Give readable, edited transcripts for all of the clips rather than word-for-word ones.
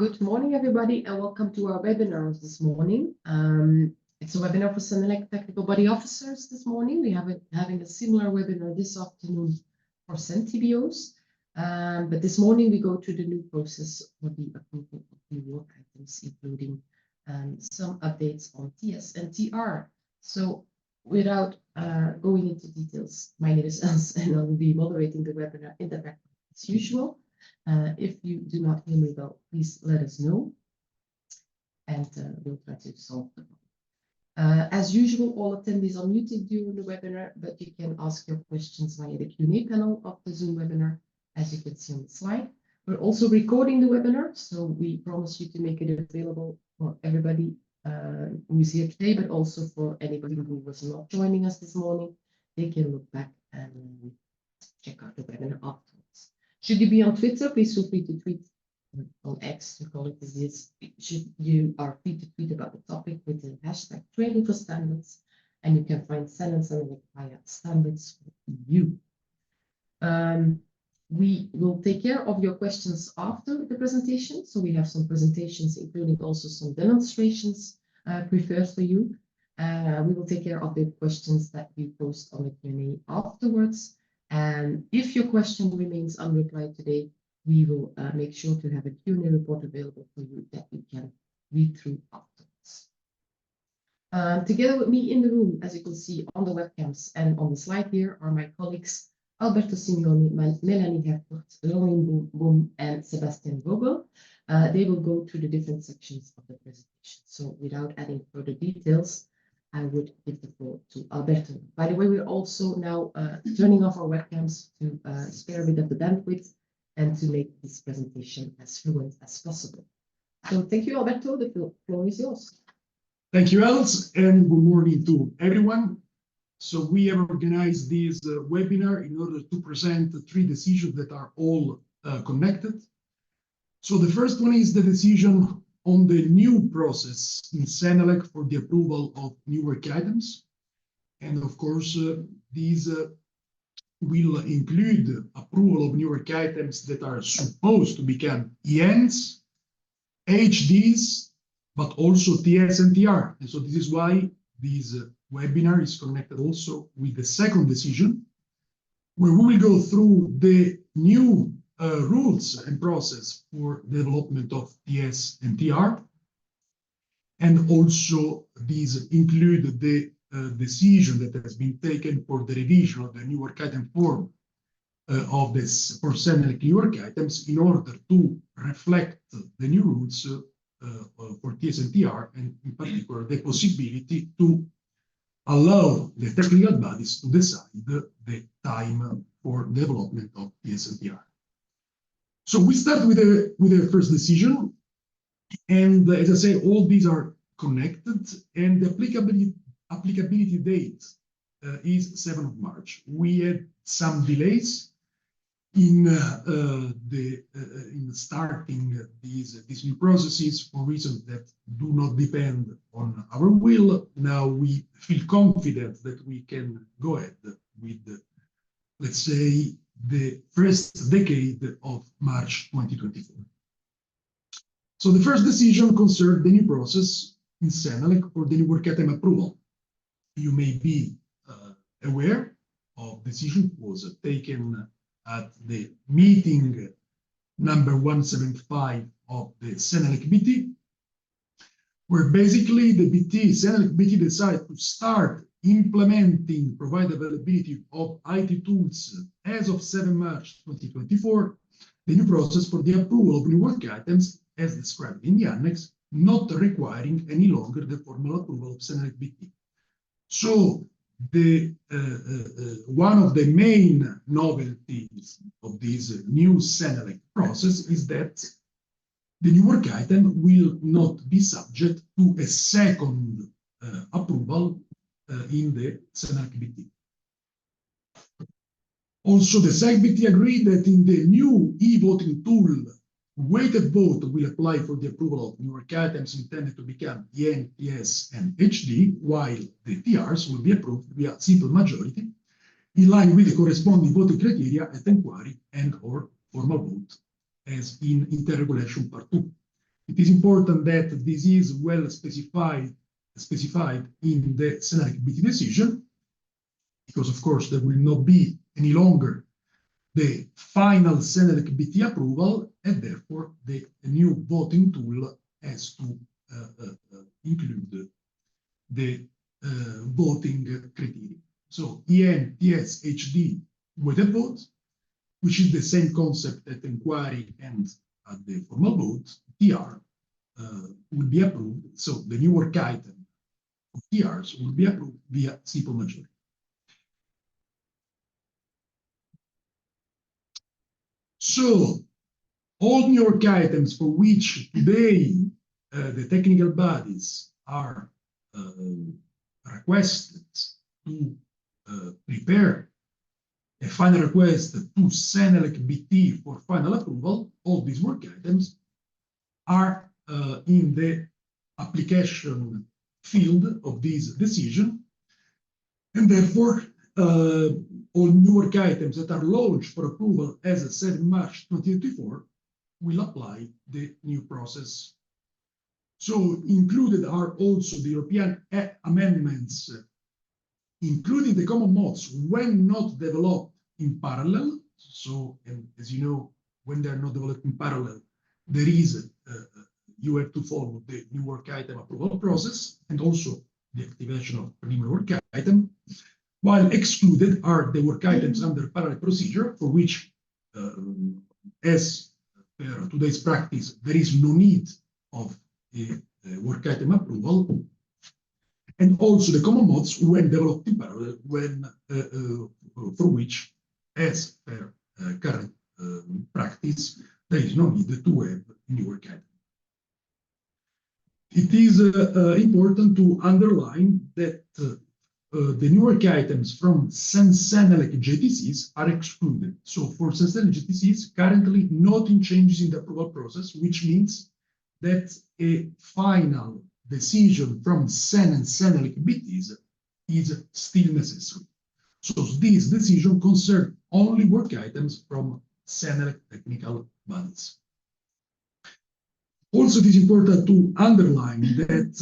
Good morning, everybody, and welcome to our webinar this morning. It's a webinar for CENELEC Technical Body Officers this morning. We have having a similar webinar this afternoon for CEN TBOs. But this morning we go to the new process for the approval of new work items, including some updates on TS and TR. So without going into details, my name is Els and I will be moderating the webinar in the background as usual. If you do not hear me well, please let us know, and we'll try to solve the problem. As usual, all attendees are muted during the webinar, but you can ask your questions via the Q&A panel of the Zoom webinar, as you can see on the slide. We're also recording the webinar, so we promise you to make it available for everybody who is here today, but also for anybody who was not joining us this morning. They can look back and check out the webinar afterwards. Should you be on Twitter, please feel free to tweet on X, to call it as is. You are free to tweet about the topic with the hashtag Training for Standards, and you can find CENELEC via Standards for EU. We will take care of your questions after the presentation. So we have some presentations, including also some demonstrations prepared for you. We will take care of the questions that you post on the Q&A afterwards. And if your question remains unreplied today, we will make sure to have a Q&A report available for you that you can read through afterwards. Together with me in the room, as you can see on the webcams and on the slide here, are my colleagues Alberto Simeoni, Melanie Herford, Laureen Boom, and Sebastian Vogel. They will go through the different sections of the presentation. So without adding further details, I would give the floor to Alberto. By the way, we're also now turning off our webcams to spare a bit of the bandwidth and to make this presentation as fluent as possible. So thank you, Alberto. The floor is yours. Thank you, Els, and good morning to everyone. So we have organized this webinar in order to present 3 decisions that are all connected. So the first one is the decision on the new process in CENELEC for the approval of new work items. And of course, these will include approval of new work items that are supposed to become ENs, HDs, but also TS and TR. And so this is why this webinar is connected also with the second decision, where we will go through the new rules and process for development of TS and TR. And also these include the decision that has been taken for the revision of the new work item form of this for CENELEC new work items in order to reflect the new rules for TS and TR, and in particular the possibility to allow the technical bodies to decide the time for development of TS and TR. So we start with the first decision, and as I say, all these are connected, and the applicability date is 7th of March. We had some delays in starting these new processes for reasons that do not depend on our will. Now we feel confident that we can go ahead with, let's say, the first decade of March 2024. So the first decision concerned the new process in CENELEC for the new work item approval. You may be aware of the decision was taken at the meeting number 175 of the CENELEC BT, where basically the CENELEC BT decided to start implementing provide availability of IT tools as of 7 March 2024, the new process for the approval of new work items as described in the annex, not requiring any longer the formal approval of CENELEC BT. So the one of the main novelties of this new CENELEC process is that the new work item will not be subject to a second approval in the CENELEC BT. Also, the CENELEC BT agreed that in the new e-voting tool, weighted vote will apply for the approval of new work items intended to become EN, TS, and HD, while the TRs will be approved via simple majority, in line with the corresponding voting criteria at inquiry and/or formal vote, as in Interregulation Part 2. It is important that this is well specified in the CENELEC BT decision, because of course there will not be any longer the final CENELEC BT approval, and therefore the new voting tool has to include the voting criteria. So EN, TS, HD weighted vote, which is the same concept at inquiry and at the formal vote. TR will be approved. So the new work item of TRs will be approved via simple majority. So all new work items for which today the technical bodies are requested to prepare a final request to CENELEC BT for final approval, all these work items are in the application field of this decision, and therefore all new work items that are launched for approval as of 7 March 2024 will apply the new process. So included are also the European amendments, including the common mods when not developed in parallel. So, and as you know, when they're not developed in parallel, there is you have to follow the new work item approval process and also the activation of preliminary work item. While excluded are the work items under parallel procedure, for which, as per today's practice, there is no need of a work item approval, and also the common mods when developed in parallel, when for which, as per current practice, there is no need to have a new work item. It is important to underline that the new work items from CENELEC JTCs are excluded. So for CENELEC JTCs, currently nothing changes in the approval process, which means that a final decision from CEN and CENELEC BTs is still necessary. So this decision concerns only work items from CENELEC technical bodies. Also, it is important to underline that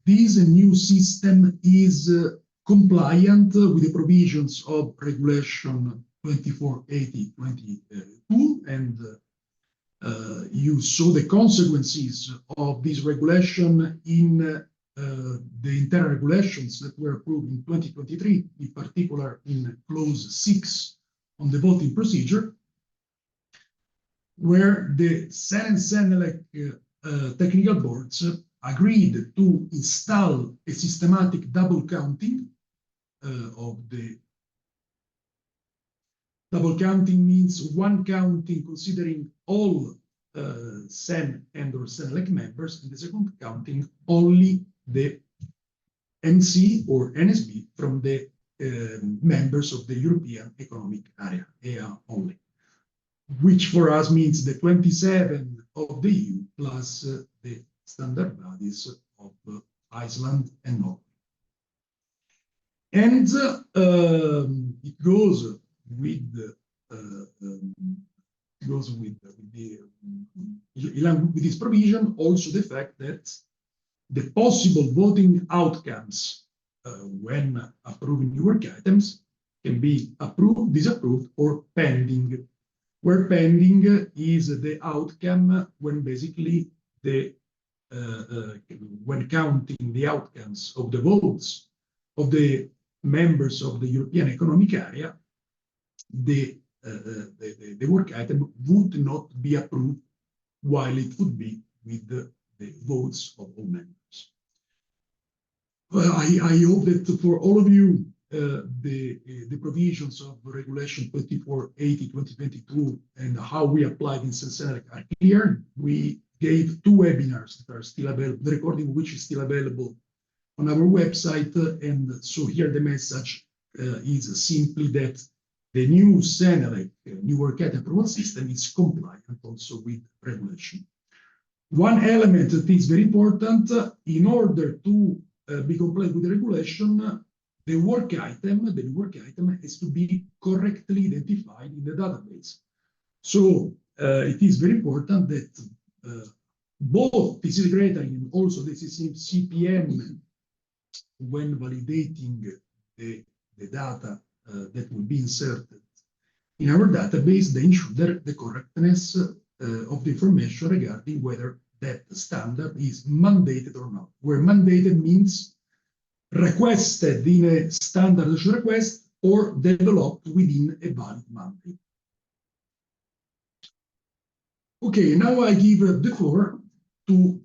this new system is compliant with the provisions of Regulation 2480/22, and you saw the consequences of this regulation in the internal regulations that were approved in 2023, in particular in clause 6 on the voting procedure, where the CEN and CENELEC technical boards agreed to install a systematic double counting of the double counting means one counting considering all CEN and or CENELEC members, and the second counting only the NC or NSB from the members of the European Economic Area, EA only, which for us means the 27 of the EU plus the standard bodies of Iceland and Norway. And it goes with this provision also the fact that the possible voting outcomes when approving new work items can be approved, disapproved, or pending, where pending is the outcome when basically the when counting the outcomes of the votes of the members of the European Economic Area, the work item would not be approved, while it would be with the votes of all members. Well, I hope that for all of you, the provisions of Regulation 2480/2022 and how we applied in CENELEC are clear. We gave 2 webinars that are still available, the recording of which is still available on our website. And so here the message is simply that the new CENELEC new work item approval system is compliant also with regulation. One element that is very important in order to be compliant with the regulation, the new work item has to be correctly identified in the database. So it is very important that both the secretary and also the CPM, when validating the data that will be inserted in our database, they ensure the correctness of the information regarding whether that standard is mandated or not. Where mandated means requested in a standard request or developed within a valid mandate. Okay, now I give the floor to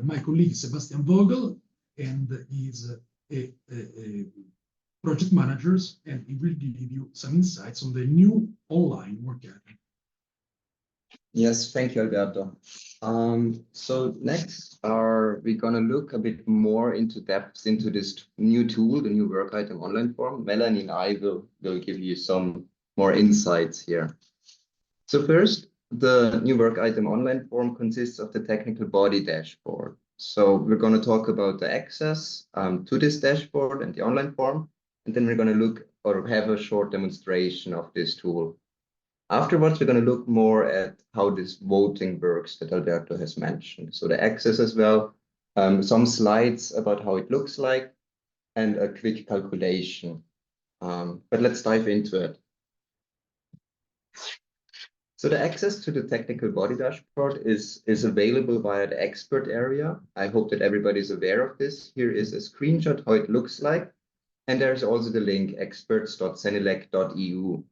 my colleague Sebastian Vogel, and he's a project manager, and he will give you some insights on the new online work area. Yes, thank you, Alberto. So next we're going to look a bit more into depth into this new tool, the new work item online form. Melanie and I will give you some more insights here. So first, the new work item online form consists of the technical body dashboard. So we're going to talk about the access to this dashboard and the online form, and then we're going to look or have a short demonstration of this tool. Afterwards, we're going to look more at how this voting works that Alberto has mentioned. So the access as well, some slides about how it looks like, and a quick calculation. But let's dive into it. So the access to the technical body dashboard is available via the expert area. I hope that everybody is aware of this. Here is a screenshot how it looks like. And there's also the link experts.cenelec.eu.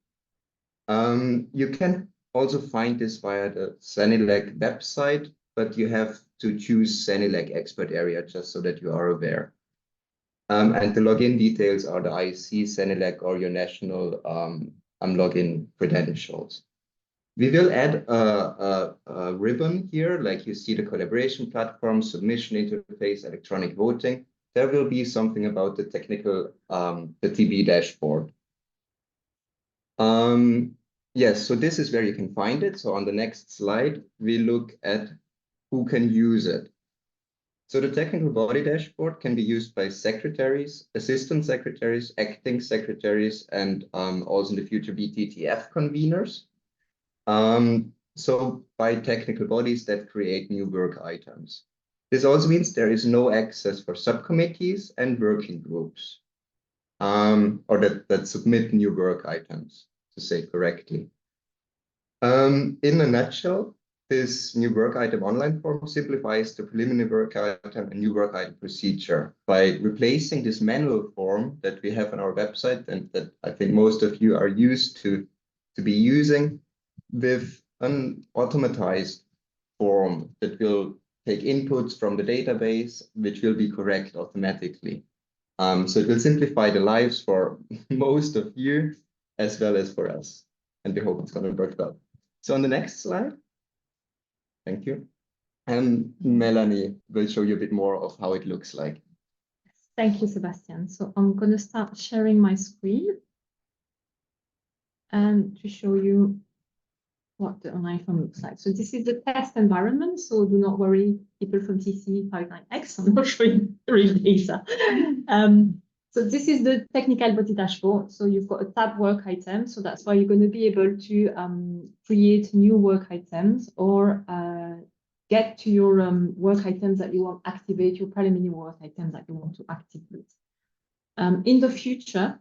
You can also find this via the CENELEC website, but you have to choose CENELEC expert area just so that you are aware. And the login details are the IC, CENELEC, or your national login credentials. We will add a ribbon here, like you see the collaboration platform, submission interface, electronic voting. There will be something about the technical, the TB dashboard. Yes, so this is where you can find it. So on the next slide, we look at who can use it. So the technical body dashboard can be used by secretaries, assistant secretaries, acting secretaries, and also in the future BTTF conveners. So by technical bodies that create new work items. This also means there is no access for subcommittees and working groups, or that submit new work items, to say correctly. In a nutshell, this new work item online form simplifies the preliminary work item and new work item procedure by replacing this manual form that we have on our website and that I think most of you are used to be using, with an automatized form that will take inputs from the database, which will be correct automatically. So it will simplify the lives for most of you as well as for us. And we hope it's going to work well. So on the next slide, thank you. And Melanie will show you a bit more of how it looks like. Thank you, Sebastian. So I'm going to start sharing my screen and to show you what the online form looks like. So this is the test environment. So do not worry, people from TC59X, I'm not showing the real data. So this is the technical body dashboard. So you've got a tab work item. So that's why you're going to be able to create new work items or get to your work items that you want to activate, your preliminary work items that you want to activate. In the future,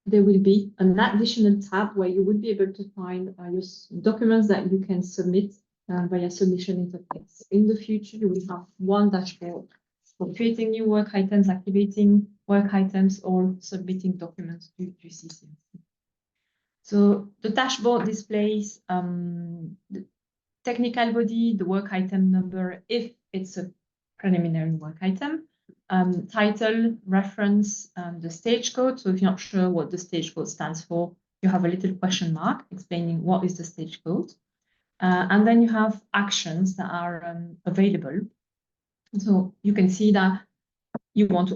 there will be an additional tab where you will be able to find your documents that you can submit via submission interface. In the future, you will have one dashboard for creating new work items, activating work items, or submitting documents to CCMC. So the dashboard displays the technical body, the work item number, if it's a preliminary work item, title, reference, the stage code. So if you're not sure what the stage code stands for, you have a little question mark explaining what is the stage code. And then you have actions that are available. So you can see that if you want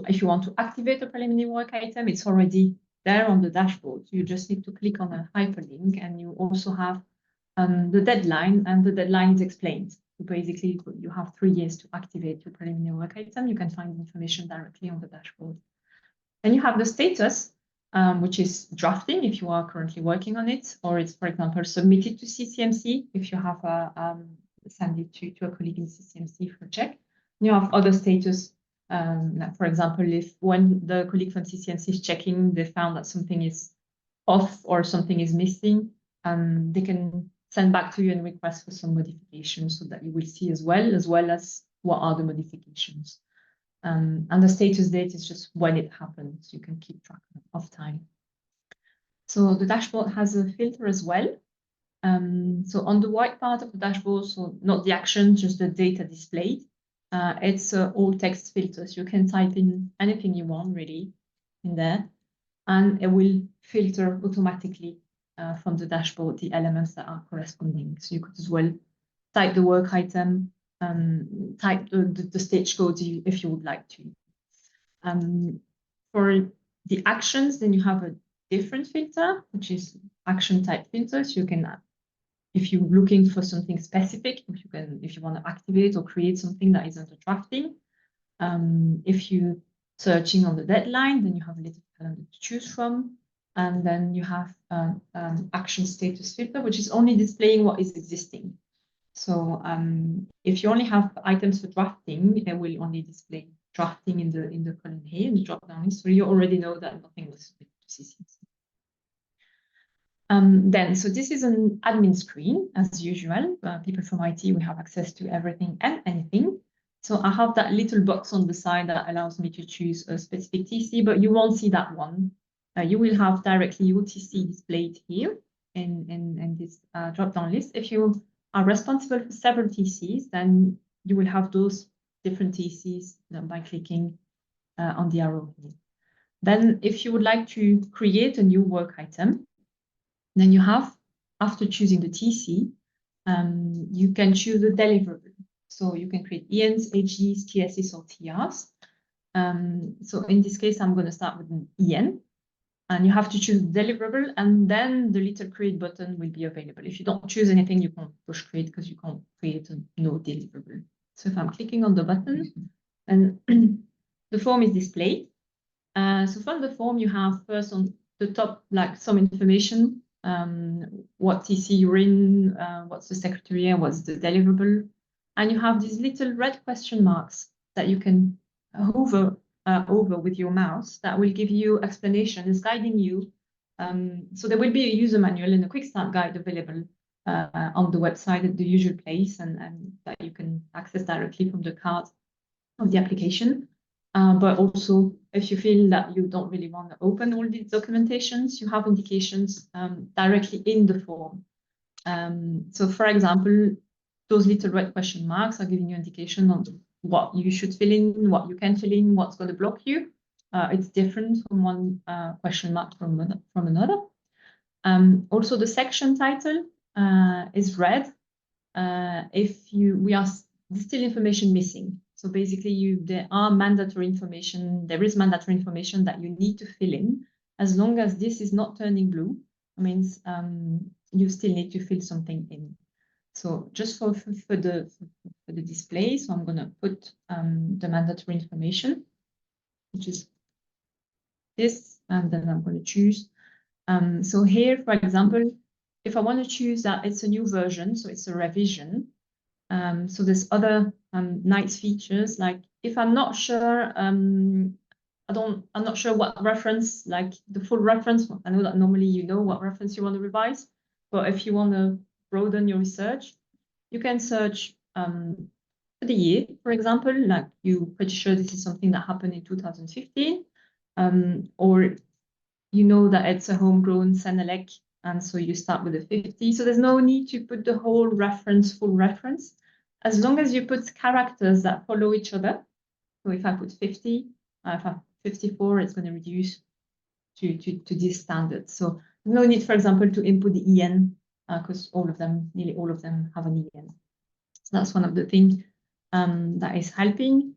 to activate a preliminary work item, it's already there on the dashboard. You just need to click on a hyperlink, and you also have the deadline, and the deadline is explained. So basically, you have 3 years to activate your preliminary work item. You can find information directly on the dashboard. Then you have the status, which is drafting if you are currently working on it, or it's, for example, submitted to CCMC if you have send it to a colleague in CCMC for check. You have other status. Like for example, if when the colleague from CCMC is checking, they found that something is off or something is missing, they can send back to you and request for some modifications so that you will see as well as what are the modifications. And the status date is just when it happens. You can keep track of time. So the dashboard has a filter as well. So on the white part of the dashboard, so not the action, just the data displayed, it's all text filters. You can type in anything you want really in there, and it will filter automatically from the dashboard the elements that are corresponding. So you could as well type the work item, type the stage code if you would like to. For the actions, then you have a different filter, which is action type filters. You can, if you're looking for something specific, if you want to activate or create something that is under drafting. If you're searching on the deadline, then you have a little calendar to choose from. And then you have action status filter, which is only displaying what is existing. So if you only have items for drafting, it will only display drafting in the column here in the drop-down list. So you already know that nothing was submitted to CCMC. Then, so this is an admin screen, as usual. People from IT, we have access to everything and anything. So I have that little box on the side that allows me to choose a specific TC, but you won't see that one. You will have directly your TC displayed here in this drop-down list. If you are responsible for several TCs, then you will have those different TCs by clicking on the arrow here. Then if you would like to create a new work item, then you have, after choosing the TC, you can choose a deliverable. So you can create ENs, HGs, TSs, or TRs. So in this case, I'm going to start with an EN. And you have to choose deliverable, and then the little create button will be available. If you don't choose anything, you can't push create because you can't create a no deliverable. So if I'm clicking on the button, and the form is displayed. So from the form, you have first on the top, like some information, what TC you're in, what's the secretary, what's the deliverable. And you have these little red question marks that you can hover over with your mouse that will give you explanations, guiding you. So there will be a user manual and a quick start guide available on the website at the usual place, and that you can access directly from the card of the application. But also, if you feel that you don't really want to open all these documentations, you have indications directly in the form. So for example, those little red question marks are giving you indication on what you should fill in, what you can fill in, what's going to block you. It's different from one question mark from another. Also, the section title is red if we are still information missing. So basically, there is mandatory information that you need to fill in. As long as this is not turning blue, it means you still need to fill something in. So just for the display, so I'm going to put the mandatory information, which is this, and then I'm going to choose. So here, for example, if I want to choose that it's a new version, so it's a revision. So there's other nice features, like if I'm not sure, I'm not sure what reference, like the full reference. I know that normally you know what reference you want to revise, but if you want to broaden your research, you can search for the year, for example, like you're pretty sure this is something that happened in 2015, or you know that it's a homegrown CENELEC, and so you start with a 50. So there's no need to put the whole reference, full reference, as long as you put characters that follow each other. So if I put 50, if I have 54, it's going to reduce to this standard. So no need, for example, to input the EN, because nearly all of them have an EN. So that's one of the things that is helping.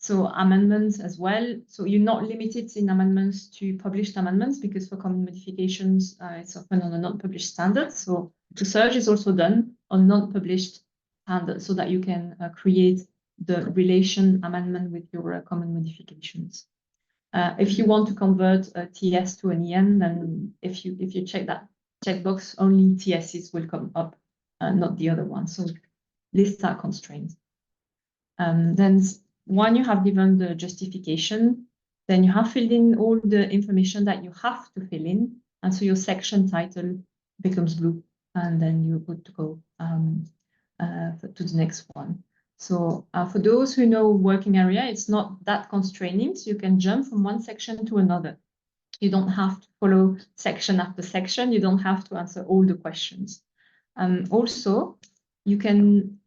So amendments as well. So you're not limited in amendments to published amendments, because for common modifications, it's often on a non-published standard. So the search is also done on non-published standard so that you can create the relation amendment with your common modifications. If you want to convert a TS to an EN, then if you check that checkbox, only TSs will come up not the other one. So lists are constrained. Then when you have given the justification, then you have filled in all the information that you have to fill in. And so your section title becomes blue, and then you're good to go to the next one. So for those who know working area, it's not that constraining. So you can jump from one section to another. You don't have to follow section after section. You don't have to answer all the questions. Also, you can,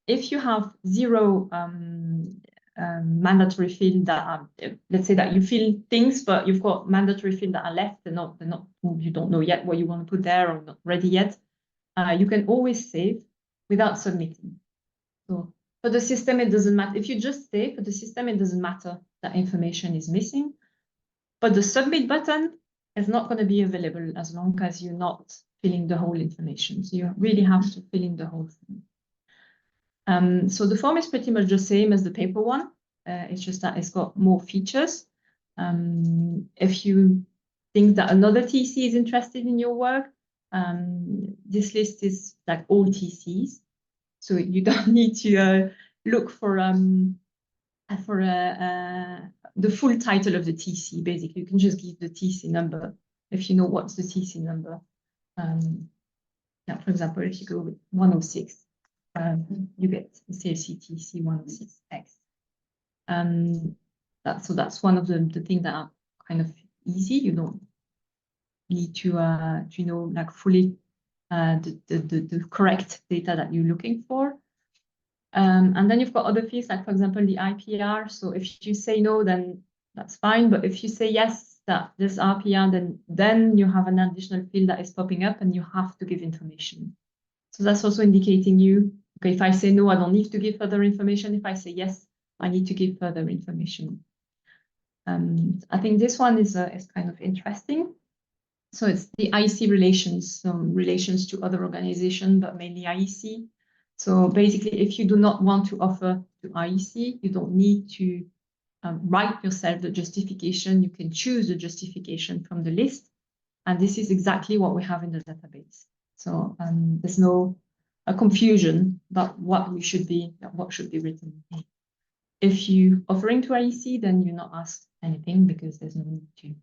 if you have 0 mandatory fields that are, let's say that you fill things, but you've got mandatory fields that are left, they're not, you don't know yet what you want to put there or not ready yet, you can always save without submitting. So for the system, it doesn't matter. If you just save, for the system, it doesn't matter that information is missing. But the submit button is not going to be available as long as you're not filling the whole information. So you really have to fill in the whole thing. So the form is pretty much the same as the paper one. It's just that it's got more features. If you think that another TC is interested in your work, this list is like all TCs. So you don't need to look for the full title of the TC. Basically, you can just give the TC number if you know what's the TC number. Yeah, for example, if you go with 106, you get the CLC TC 106X. So that's one of the things that are kind of easy. You don't need to know like fully the correct data that you're looking for. And then you've got other fields, like for example, the IPR. So if you say no, then that's fine. But if you say yes, that there's RPR, then you have an additional field that is popping up and you have to give information. So that's also indicating you, okay, if I say no, I don't need to give further information. If I say yes, I need to give further information. I think this one is kind of interesting. So it's the IEC relations, relations to other organizations, but mainly IEC. So basically, if you do not want to offer to IEC, you don't need to write yourself the justification. You can choose the justification from the list. And this is exactly what we have in the database. So there's no confusion about what should be written. If you're offering to IEC, then you're not asked anything because there's no need to.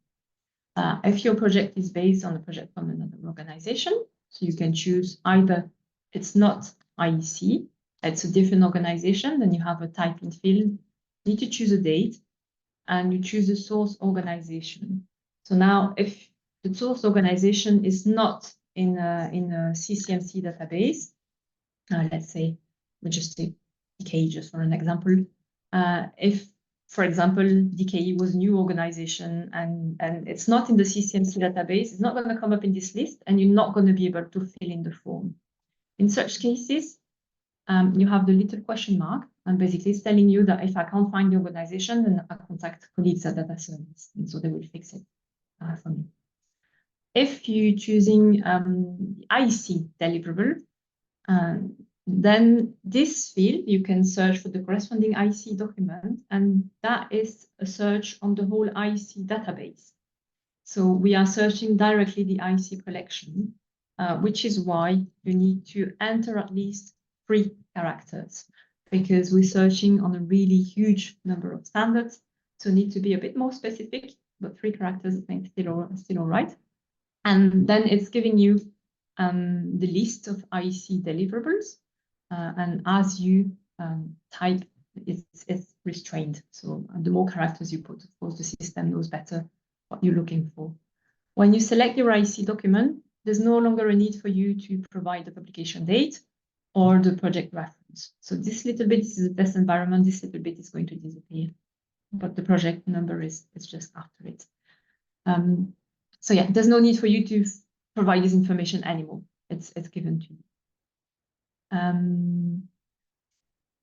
If your project is based on a project from another organization, so you can choose either it's not IEC, it's a different organization, then you have a type in field, you need to choose a date, and you choose the source organization. So now if the source organization is not in a CCMC database, let's say, we just take DKE just for an example. If, for example, DKE was a new organization and it's not in the CCMC database, it's not going to come up in this list, and you're not going to be able to fill in the form. In such cases, you have the little question mark, and basically it's telling you that if I can't find the organization, then I contact colleagues at data service, and so they will fix it for me. If you're choosing IEC deliverable, then this field, you can search for the corresponding IEC document, and that is a search on the whole IEC database. So we are searching directly the IEC collection, which is why you need to enter at least 3 characters, because we're searching on a really huge number of standards. So need to be a bit more specific, but 3 characters I think still all right. And then it's giving you the list of IEC deliverables. And as you type, it's restrained. So the more characters you put, of course, the system knows better what you're looking for. When you select your IEC document, there's no longer a need for you to provide the publication date or the project reference. So this little bit is a test environment. This little bit is going to disappear, but the project number is just after it. So yeah, there's no need for you to provide this information anymore. It's given to you.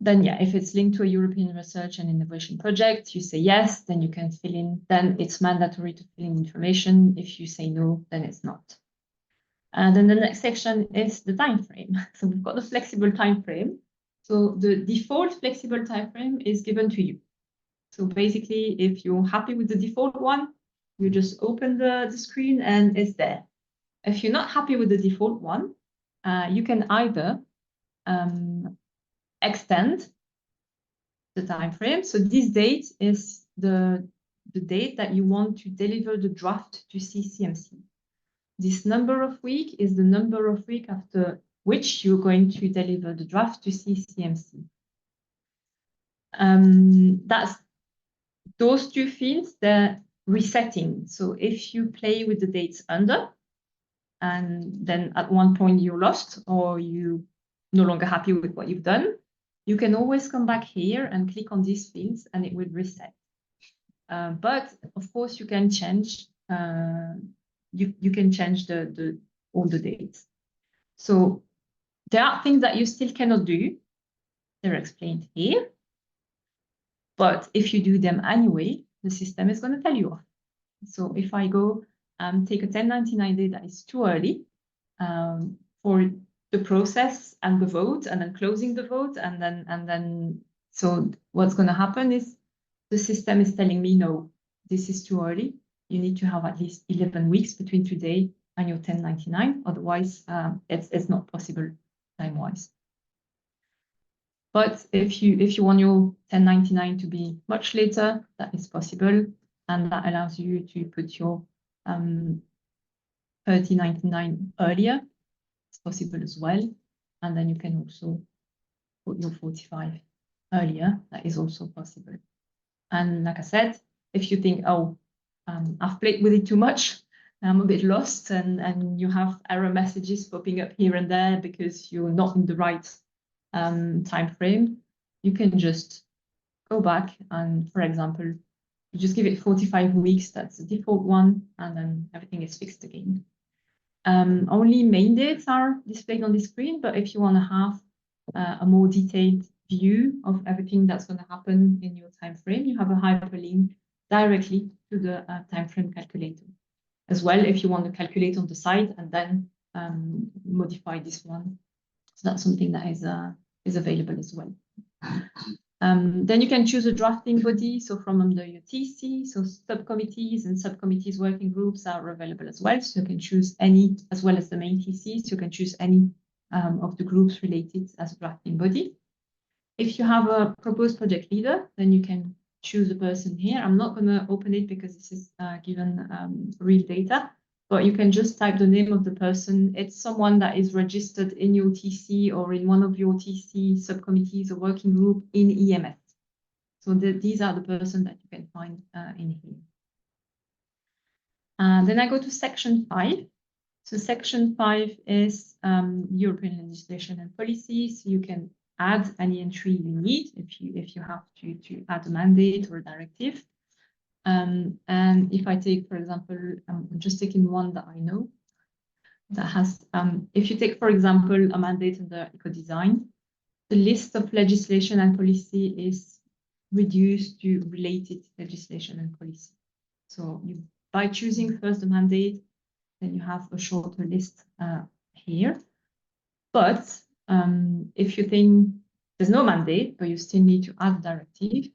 Then yeah, if it's linked to a European research and innovation project, you say yes, then you can fill in, then it's mandatory to fill in information. If you say no, then it's not. And then the next section is the time frame. So we've got the flexible time frame. So the default flexible time frame is given to you. So basically, if you're happy with the default one, you just open the screen and it's there. If you're not happy with the default one, you can either extend the time frame. So this date is the date that you want to deliver the draft to CCMC. This number of week is the number of week after which you're going to deliver the draft to CCMC. That's those two fields, they're resetting. So if you play with the dates under, and then at one point you're lost or you no longer happy with what you've done, you can always come back here and click on these fields and it will reset. But of course you can change you can change all the dates. So there are things that you still cannot do. They're explained here. But if you do them anyway, the system is going to tell you off. So if I go take a 1099 day that is too early for the process and the vote, and then closing the vote, and then so what's going to happen is the system is telling me, no, this is too early. You need to have at least 11 weeks between today and your 1099. Otherwise, it's not possible time-wise. But if you want your 1099 to be much later, that is possible, and that allows you to put your 3099 earlier. It's possible as well, and then you can also put your 45 earlier. That is also possible. And like I said, if you think, oh, I've played with it too much, I'm a bit lost, and you have error messages popping up here and there because you're not in the right time frame, you can just go back and, for example, you just give it 45 weeks, that's the default one, and then everything is fixed again. Only main dates are displayed on the screen, but if you want to have a more detailed view of everything that's going to happen in your time frame, you have a hyperlink directly to the time frame calculator. As well, if you want to calculate on the side and then modify this one. So that's something that is available as well. Then you can choose a drafting body. So from under your TC, so subcommittees and subcommittees working groups are available as well. So you can choose any, as well as the main TC. So you can choose any of the groups related as a drafting body. If you have a proposed project leader, then you can choose a person here. I'm not going to open it because this is given real data, but you can just type the name of the person. It's someone that is registered in your TC or in one of your TC subcommittees or working group in EMS. So these are the person that you can find in here. And then I go to section 5. So section 5 is European legislation and policy. So you can add any entry you need if you have to add a mandate or a directive. And if I take, for example, I'm just taking one that I know that has, if you take, for example, a mandate under eco-design, the list of legislation and policy is reduced to related legislation and policy. So by choosing first the mandate, then you have a shorter list here. But if you think there's no mandate, but you still need to add a directive,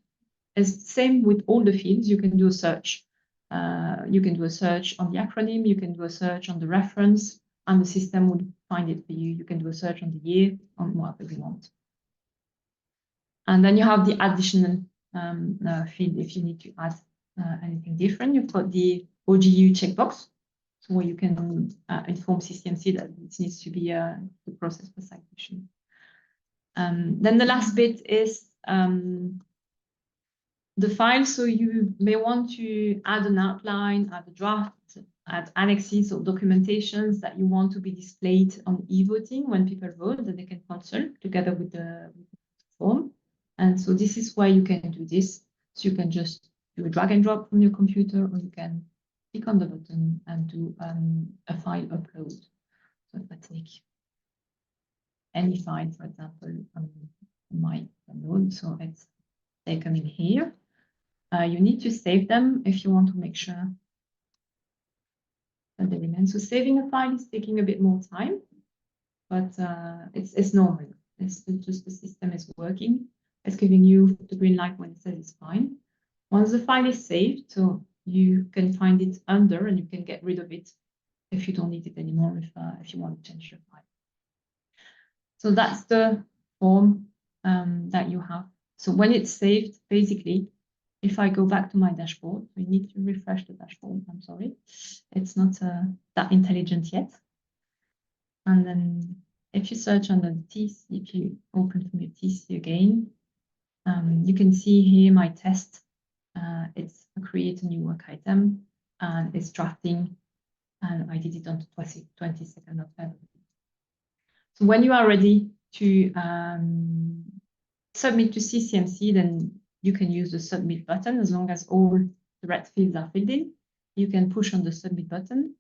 it's the same with all the fields. You can do a search. You can do a search on the acronym. You can do a search on the reference, and the system would find it for you. You can do a search on the year, on whatever you want. And then you have the additional field if you need to add anything different. You've got the OGU checkbox, so where you can inform CCMC that it needs to be the process for citation. Then the last bit is the file. So you may want to add an outline, add a draft, add annexes or documentations that you want to be displayed on e-voting when people vote, that they can consult together with the form. And so this is where you can do this. So you can just do a drag and drop from your computer, or you can click on the button and do a file upload. So if I take any file, for example, on my download, so it's taken in here. You need to save them if you want to make sure that they remain. So saving a file is taking a bit more time, but it's normal. It's just the system is working. It's giving you the green light when it says it's fine. Once the file is saved, so you can find it under and you can get rid of it if you don't need it anymore, if you want to change your file. So that's the form that you have. So when it's saved, basically, if I go back to my dashboard, we need to refresh the dashboard. I'm sorry, it's not that intelligent yet. And then if you search under the TC, if you open from your TC again, you can see here my test. It's create a new work item and it's drafting, and I did it on the 22nd of February. So when you are ready to submit to CCMC, then you can use the submit button. As long as all the red fields are filled in, you can push on the submit button.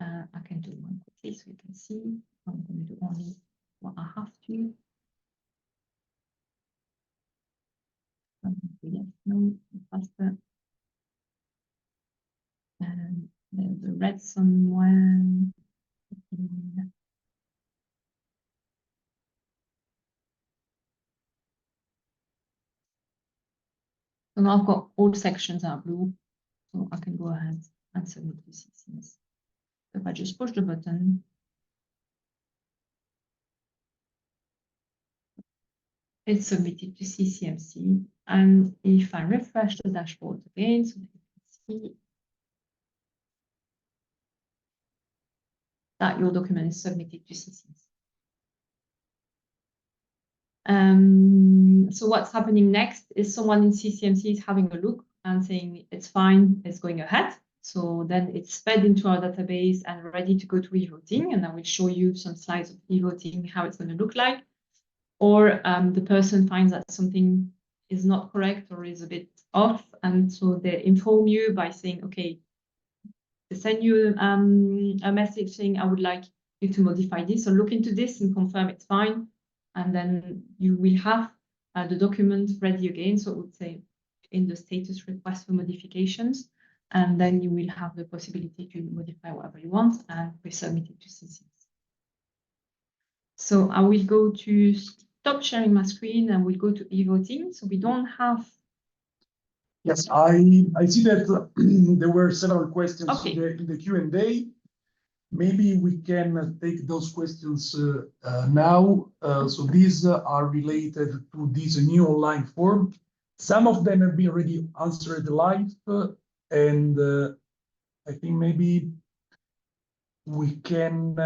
I can do one quickly so you can see. I'm going to do only what I have to. Yes, no, faster. And there's a red somewhere. So now I've got all sections are blue, so I can go ahead and submit to CCMC. If I just push the button, it's submitted to CCMC. And if I refresh the dashboard again, so that you can see that your document is submitted to CCMC. So what's happening next is someone in CCMC is having a look and saying it's fine, it's going ahead. So then it's fed into our database and ready to go to e-voting. And I will show you some slides of e-voting, how it's going to look like. Or the person finds that something is not correct or is a bit off. And so they inform you by saying, okay, they send you a message saying, I would like you to modify this. So look into this and confirm it's fine. And then you will have the document ready again. So it would say in the status request for modifications. And then you will have the possibility to modify whatever you want and resubmit it to CCMC. So I will go to stop sharing my screen and we'll go to e-voting. So we don't have. Yes, I see that there were several questions in the Q&A. Maybe we can take those questions now. So these are related to this new online form. Some of them have been already answered live, and I think maybe we can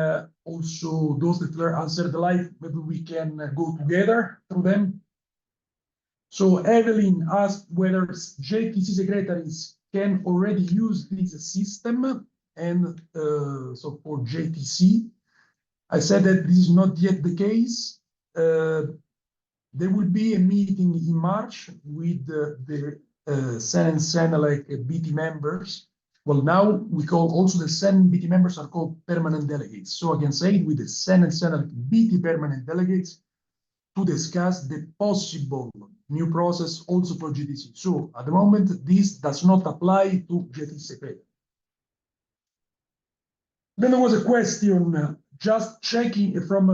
also, those that were answered live, maybe we can go together through them. So Evelyn asked whether JTC secretaries can already use this system. And so for JTC, I said that this is not yet the case. There will be a meeting in March with the CEN and CENELEC BT members. Well, now we call also the CEN BT members are called permanent delegates. So I can say with the CEN and CENELEC BT permanent delegates to discuss the possible new process also for JTC. So at the moment, this does not apply to JTC secretary. Then there was a question, just checking from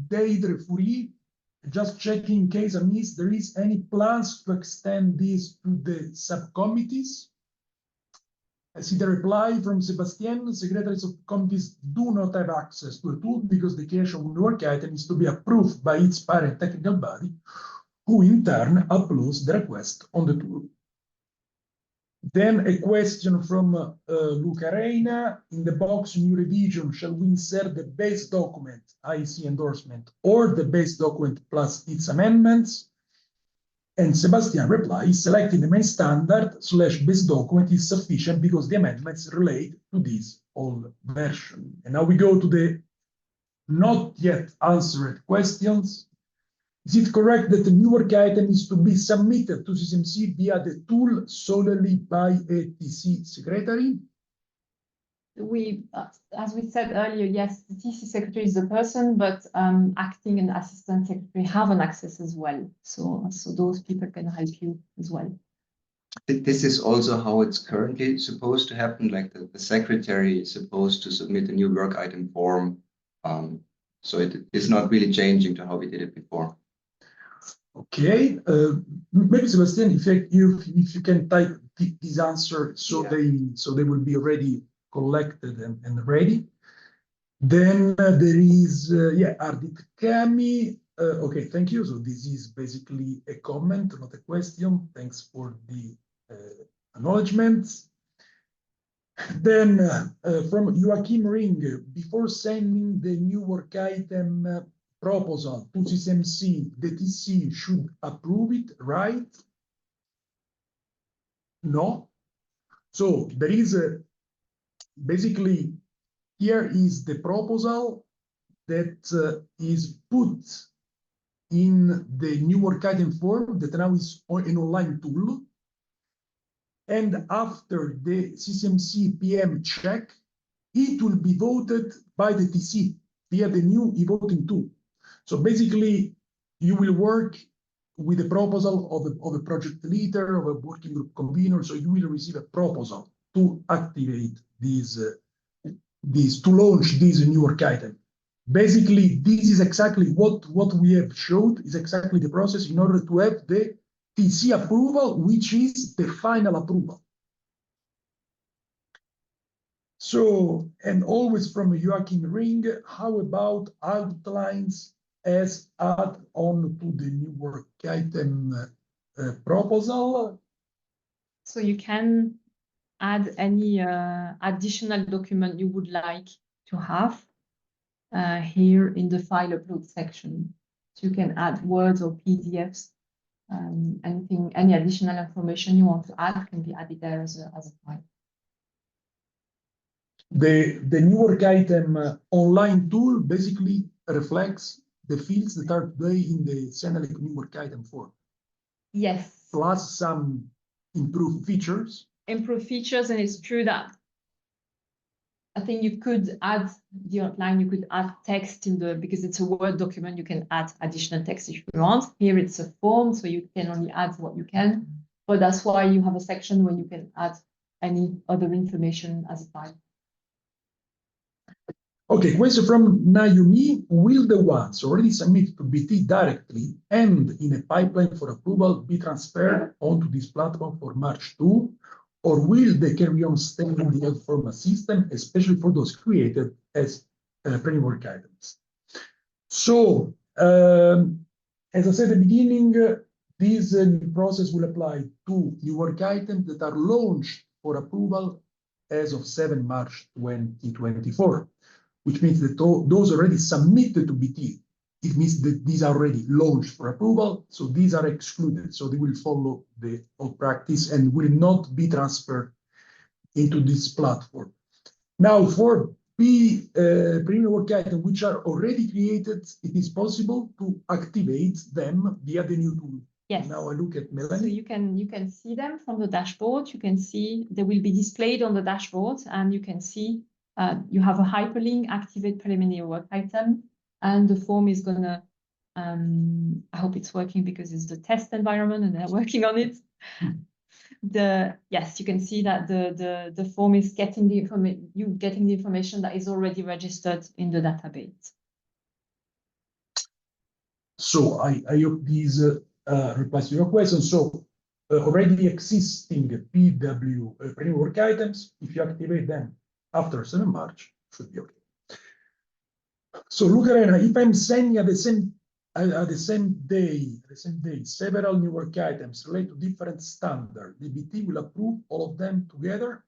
Deidre Fourie, just checking in case I missed, there is any plans to extend this to the subcommittees? I see the reply from Sebastian, secretaries of committees do not have access to a tool because the creation of the work item is to be approved by its parent technical body, who in turn uploads the request on the tool. Then a question from Luca Reina. In the box new revision, shall we insert the base document, IC endorsement, or the base document plus its amendments? And Sebastian replies, selecting the main standard / base document is sufficient because the amendments relate to this old version. And now we go to the not yet answered questions. Is it correct that the new work item is to be submitted to CCMC via the tool solely by a TC secretary? As we said earlier, yes, the TC secretary is the person, but acting and assistant secretary have an access as well. So those people can help you as well. This is also how it's currently supposed to happen. Like the secretary is supposed to submit a new work item form. So it is not really changing to how we did it before. Okay, maybe Sebastian, if you can type this answer so they will be already collected and ready. Then there is, Ardit Kami. Okay, thank you. So this is basically a comment, not a question. Thanks for the acknowledgements. Then from Joachim Ring, before sending the new work item proposal to CCMC, the TC should approve it, right? No. So there is basically, here is the proposal that is put in the new work item form that now is an online tool. And after the CCMC PM check, it will be voted by the TC via the new e-voting tool. So basically, you will work with a proposal of a project leader, of a working group convener. So you will receive a proposal to activate these, to launch this new work item. Basically, this is exactly what we have showed, is exactly the process in order to have the TC approval, which is the final approval. So, and always from Joachim Ring, how about outlines as add-on to the new work item proposal? So you can add any additional document you would like to have here in the file upload section. So you can add words or PDFs. Anything, any additional information you want to add can be added there as a file. The new work item online tool basically reflects the fields that are today in the CENELEC new work item form. Yes. Plus some improved features. Improved features, and it's true that I think you could add the outline, you could add text in the, because it's a Word document, you can add additional text if you want. Here it's a form, so you can only add what you can. But that's why you have a section where you can add any other information as a file. Okay, question from Naomi. Will the ones already submitted to BT directly and in a pipeline for approval be transferred onto this platform for March 2? Or will they carry on staying in the format system, especially for those created as framework items? So, as I said at the beginning, this new process will apply to new work items that are launched for approval as of 7 March 2024, which means that those already submitted to BT, it means that these are already launched for approval, so these are excluded. So they will follow the old practice and will not be transferred into this platform. Now, for premium work items which are already created, it is possible to activate them via the new tool. Yes. Now I look at Melanie. So you can see them from the dashboard. You can see they will be displayed on the dashboard, and you can see you have a hyperlink, activate preliminary work item, and the form is gonna, I hope it's working because it's the test environment and they're working on it. Yes, you can see that the form is getting the information that is already registered in the database. So I hope these replies to your question. So already existing PW premium work items, if you activate them after 7 March, should be okay. So Lucarena, if I'm sending at the same day, several new work items related to different standards, the BT will approve all of them together.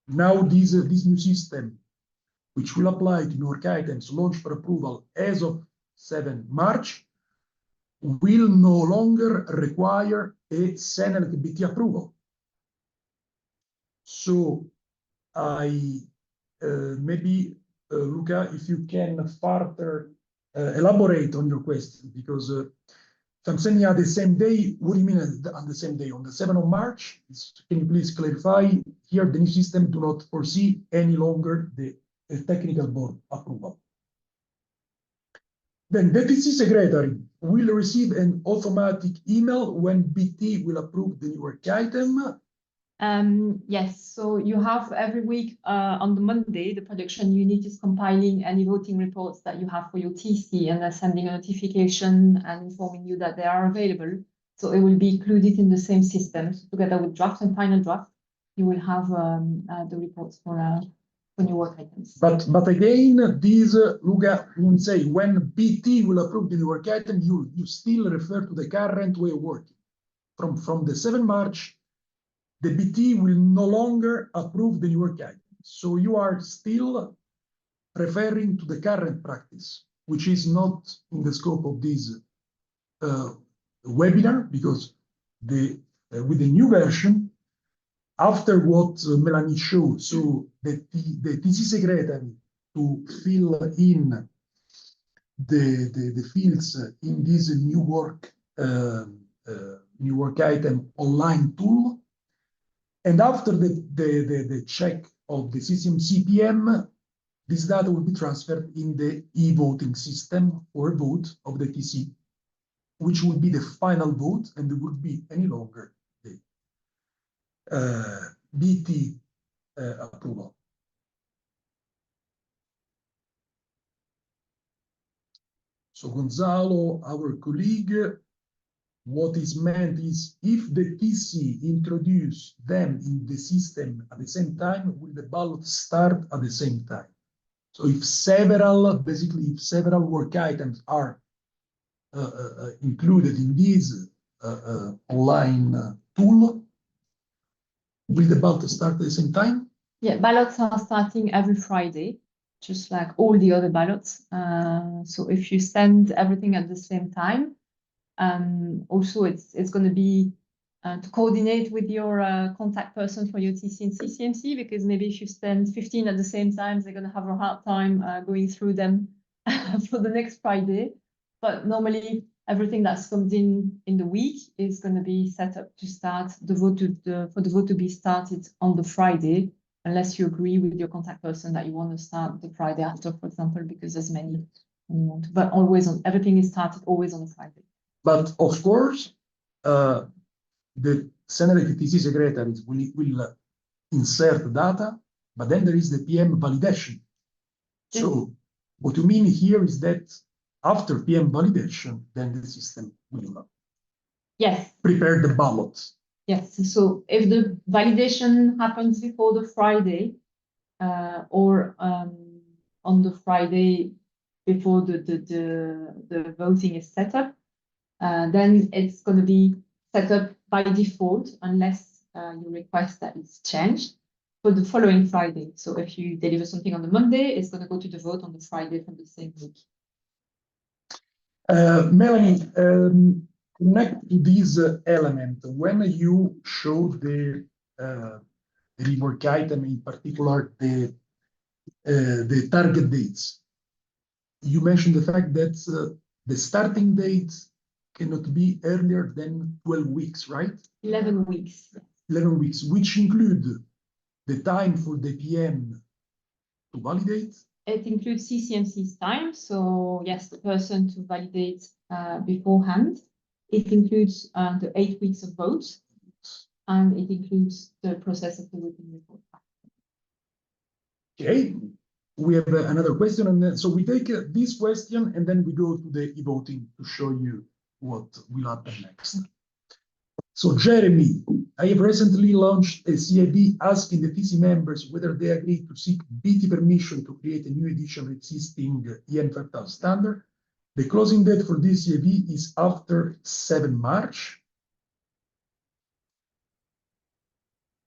Now this new system, which will apply to new work items launched for approval as of 7 March, will no longer require a CENELEC BT approval. So I maybe, Luca, if you can further elaborate on your question, because if I'm sending out the same day, what do you mean on the same day? On the 7th of March? Can you please clarify? Here, the new system do not foresee any longer the technical board approval. Then the TC secretary will receive an automatic email when BT will approve the new work item. Yes, so you have every week on the Monday, the production unit is compiling any voting reports that you have for your TC, and they're sending a notification and informing you that they are available. So it will be included in the same system together with draft and final draft. you will have the reports for new work items. But again, these Luca will say when BT will approve the new work item, you still refer to the current way of working. From the 7 March, the BT will no longer approve the new work item. So you are still referring to the current practice, which is not in the scope of this webinar, because with the new version, after what Melanie showed, so the TC secretary to fill in the fields in this new work item online tool, and after the check of the CCMC PM, this data will be transferred in the e-voting system or vote of the TC, which will be the final vote, and there would be any longer the BT approval. So Gonzalo, our colleague, what is meant is if the TC introduce them in the system at the same time, will the ballot start at the same time? So if several work items are included in this online tool, will the ballot start at the same time? Yeah, ballots are starting every Friday, just like all the other ballots. So if you send everything at the same time, also it's going to be to coordinate with your contact person for your TC and CCMC, because maybe if you send 15 at the same time, they're going to have a hard time going through them for the next Friday. But normally everything that's comes in the week is going to be set up to start the vote for the vote to be started on the Friday, unless you agree with your contact person that you want to start the Friday after, for example, because there's many you want to. But everything is started always on a Friday. But of course, the CENELEC TC secretaries will insert data, but then there is the PM validation. So what you mean here is that after PM validation, then the system will prepare the ballots. Yes, so if the validation happens before the Friday or on the Friday before the voting is set up, then it's going to be set up by default unless you request that it's changed for the following Friday. So if you deliver something on the Monday, it's going to go to the vote on the Friday from the same week. Melanie, connect to this element, when you show the rework item, in particular the target dates, you mentioned the fact that the starting date cannot be earlier than 12 weeks, right? 11 weeks. 11 weeks, which include the time for the PM to validate. It includes CCMC's time. So yes, the person to validate beforehand. It includes the 8 weeks of votes, and it includes the process of the voting report. Okay, we have another question, and then, so we take this question and then we go to the e-voting to show you what will happen next. So Jeremy, I have recently launched a CIB asking the TC members whether they agree to seek BT permission to create a new edition of existing EN 5000 standard. The closing date for this CIB is after 7 March.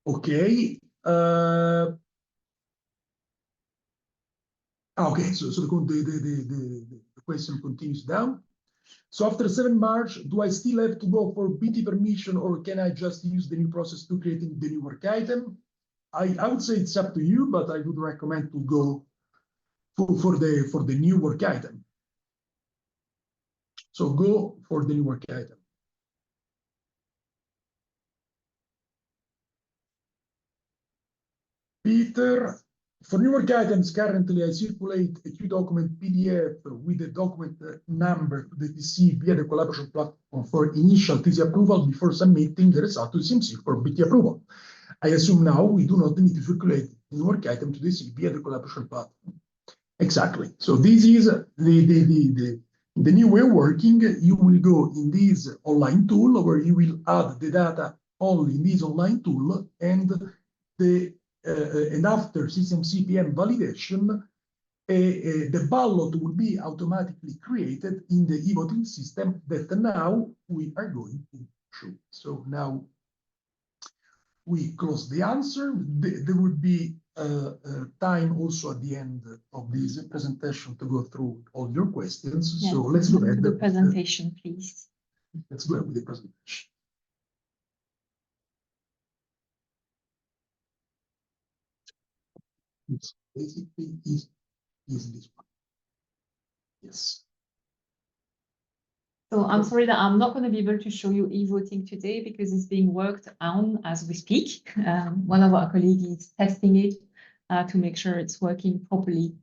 Okay. Okay, so the question continues down. So after 7 March, do I still have to go for BT permission, or can I just use the new process to create the new work item? I would say it's up to you, but I would recommend to go for the new work item. So go for the new work item. Peter, for new work items, currently I circulate a Q document PDF with the document number to the TC via the collaboration platform for initial TC approval before submitting the result to CMC for BT approval. I assume now we do not need to circulate the new work item to the TC via the collaboration platform. Exactly. So this is the new way of working. You will go in this online tool where you will add the data only in this online tool, and and after CCM-CPM validation, the ballot will be automatically created in the e-voting system that now we are going to show. So now we close the answer. There will be time also at the end of this presentation to go through all your questions. Yes. So let's go ahead. The presentation, please. Let's go ahead with the presentation. It's basically is this one. Yes. So I'm sorry that I'm not going to be able to show you e-voting today because it's being worked on as we speak. One of our colleagues is testing it to make sure it's working properly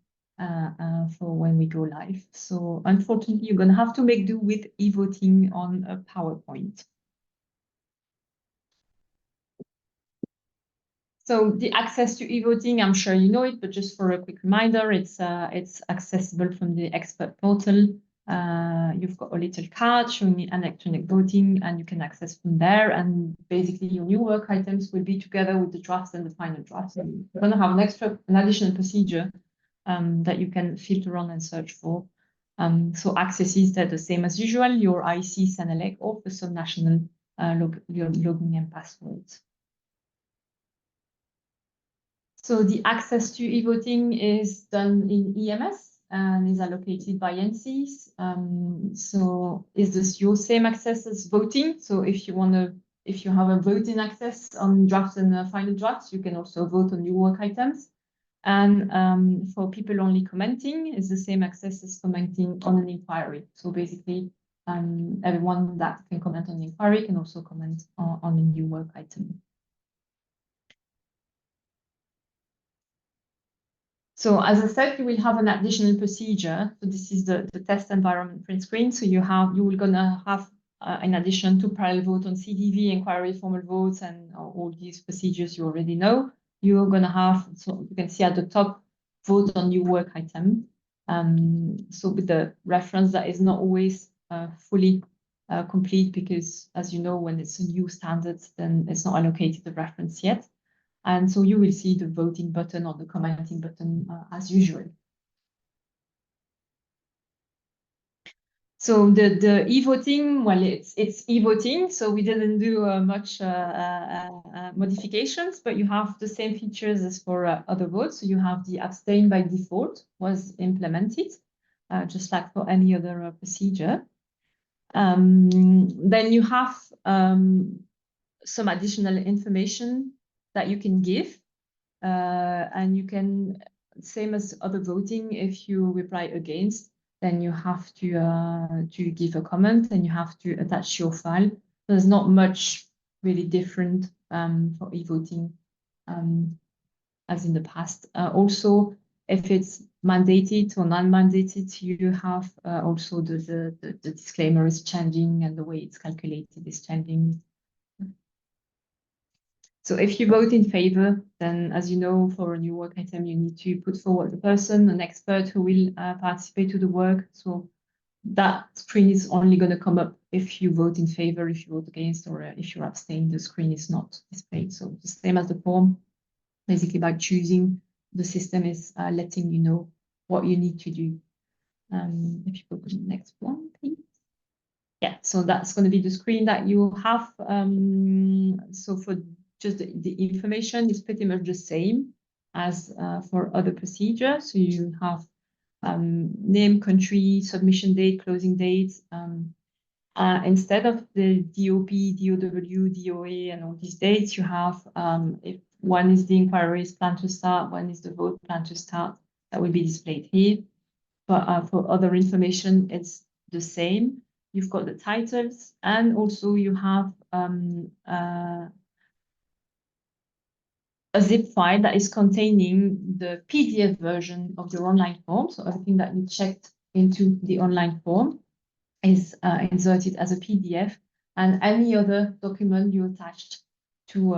for when we go live. So unfortunately, you're going to have to make do with e-voting on a PowerPoint. So the access to e-voting, I'm sure you know it, but just for a quick reminder, it's accessible from the expert portal. You've got a little card showing the electronic voting, and you can access from there. And basically, your new work items will be together with the drafts and the final drafts. And you're going to have an additional procedure that you can filter on and search for. So accesses that are the same as usual, your IC, CENELEC, or for some national login and passwords. So the access to e-voting is done in EMS and is allocated by NCs. So is this your same access as voting? So if you have a voting access on drafts and final drafts, you can also vote on new work items. And for people only commenting, is the same access as commenting on an inquiry. So basically, everyone that can comment on the inquiry can also comment on a new work item. So as I said, you will have an additional procedure. So this is the test environment print screen. So you're gonna have in addition to parallel vote on CDV, inquiry, formal votes, and all these procedures you already know. You're gonna have, so you can see at the top, vote on new work item. So with the reference that is not always fully complete because, as you know, when it's a new standard, then it's not allocated the reference yet. And so you will see the voting button or the commenting button as usual. So the e-voting, well, it's e-voting, so we didn't do much modifications, but you have the same features as for other votes. So you have the abstain by default was implemented, just like for any other procedure. Then you have some additional information that you can give. And you can, same as other voting, if you reply against, then you have to give a comment and you have to attach your file. There's not much really different for e-voting as in the past. Also, if it's mandated or non-mandated, you have also the disclaimer is changing and the way it's calculated is changing. So if you vote in favor, then as you know, for a new work item, you need to put forward the person, an expert who will participate to the work. So that screen is only going to come up if you vote in favor, if you vote against, or if you abstain, the screen is not displayed. So the same as the form, basically by choosing, the system is letting you know what you need to do. If you go to the next one, please. Yeah, so that's going to be the screen that you have. So for just the information is pretty much the same as for other procedures. So you have name, country, submission date, closing date. Instead of the DOP, DOW, DOA, and all these dates, you have if one is the inquiry is planned to start, one is the vote planned to start, that will be displayed here. But for other information, it's the same. You've got the titles, and also you have a zip file that is containing the PDF version of your online form. So everything that you checked into the online form is inserted as a PDF, and any other document you attached to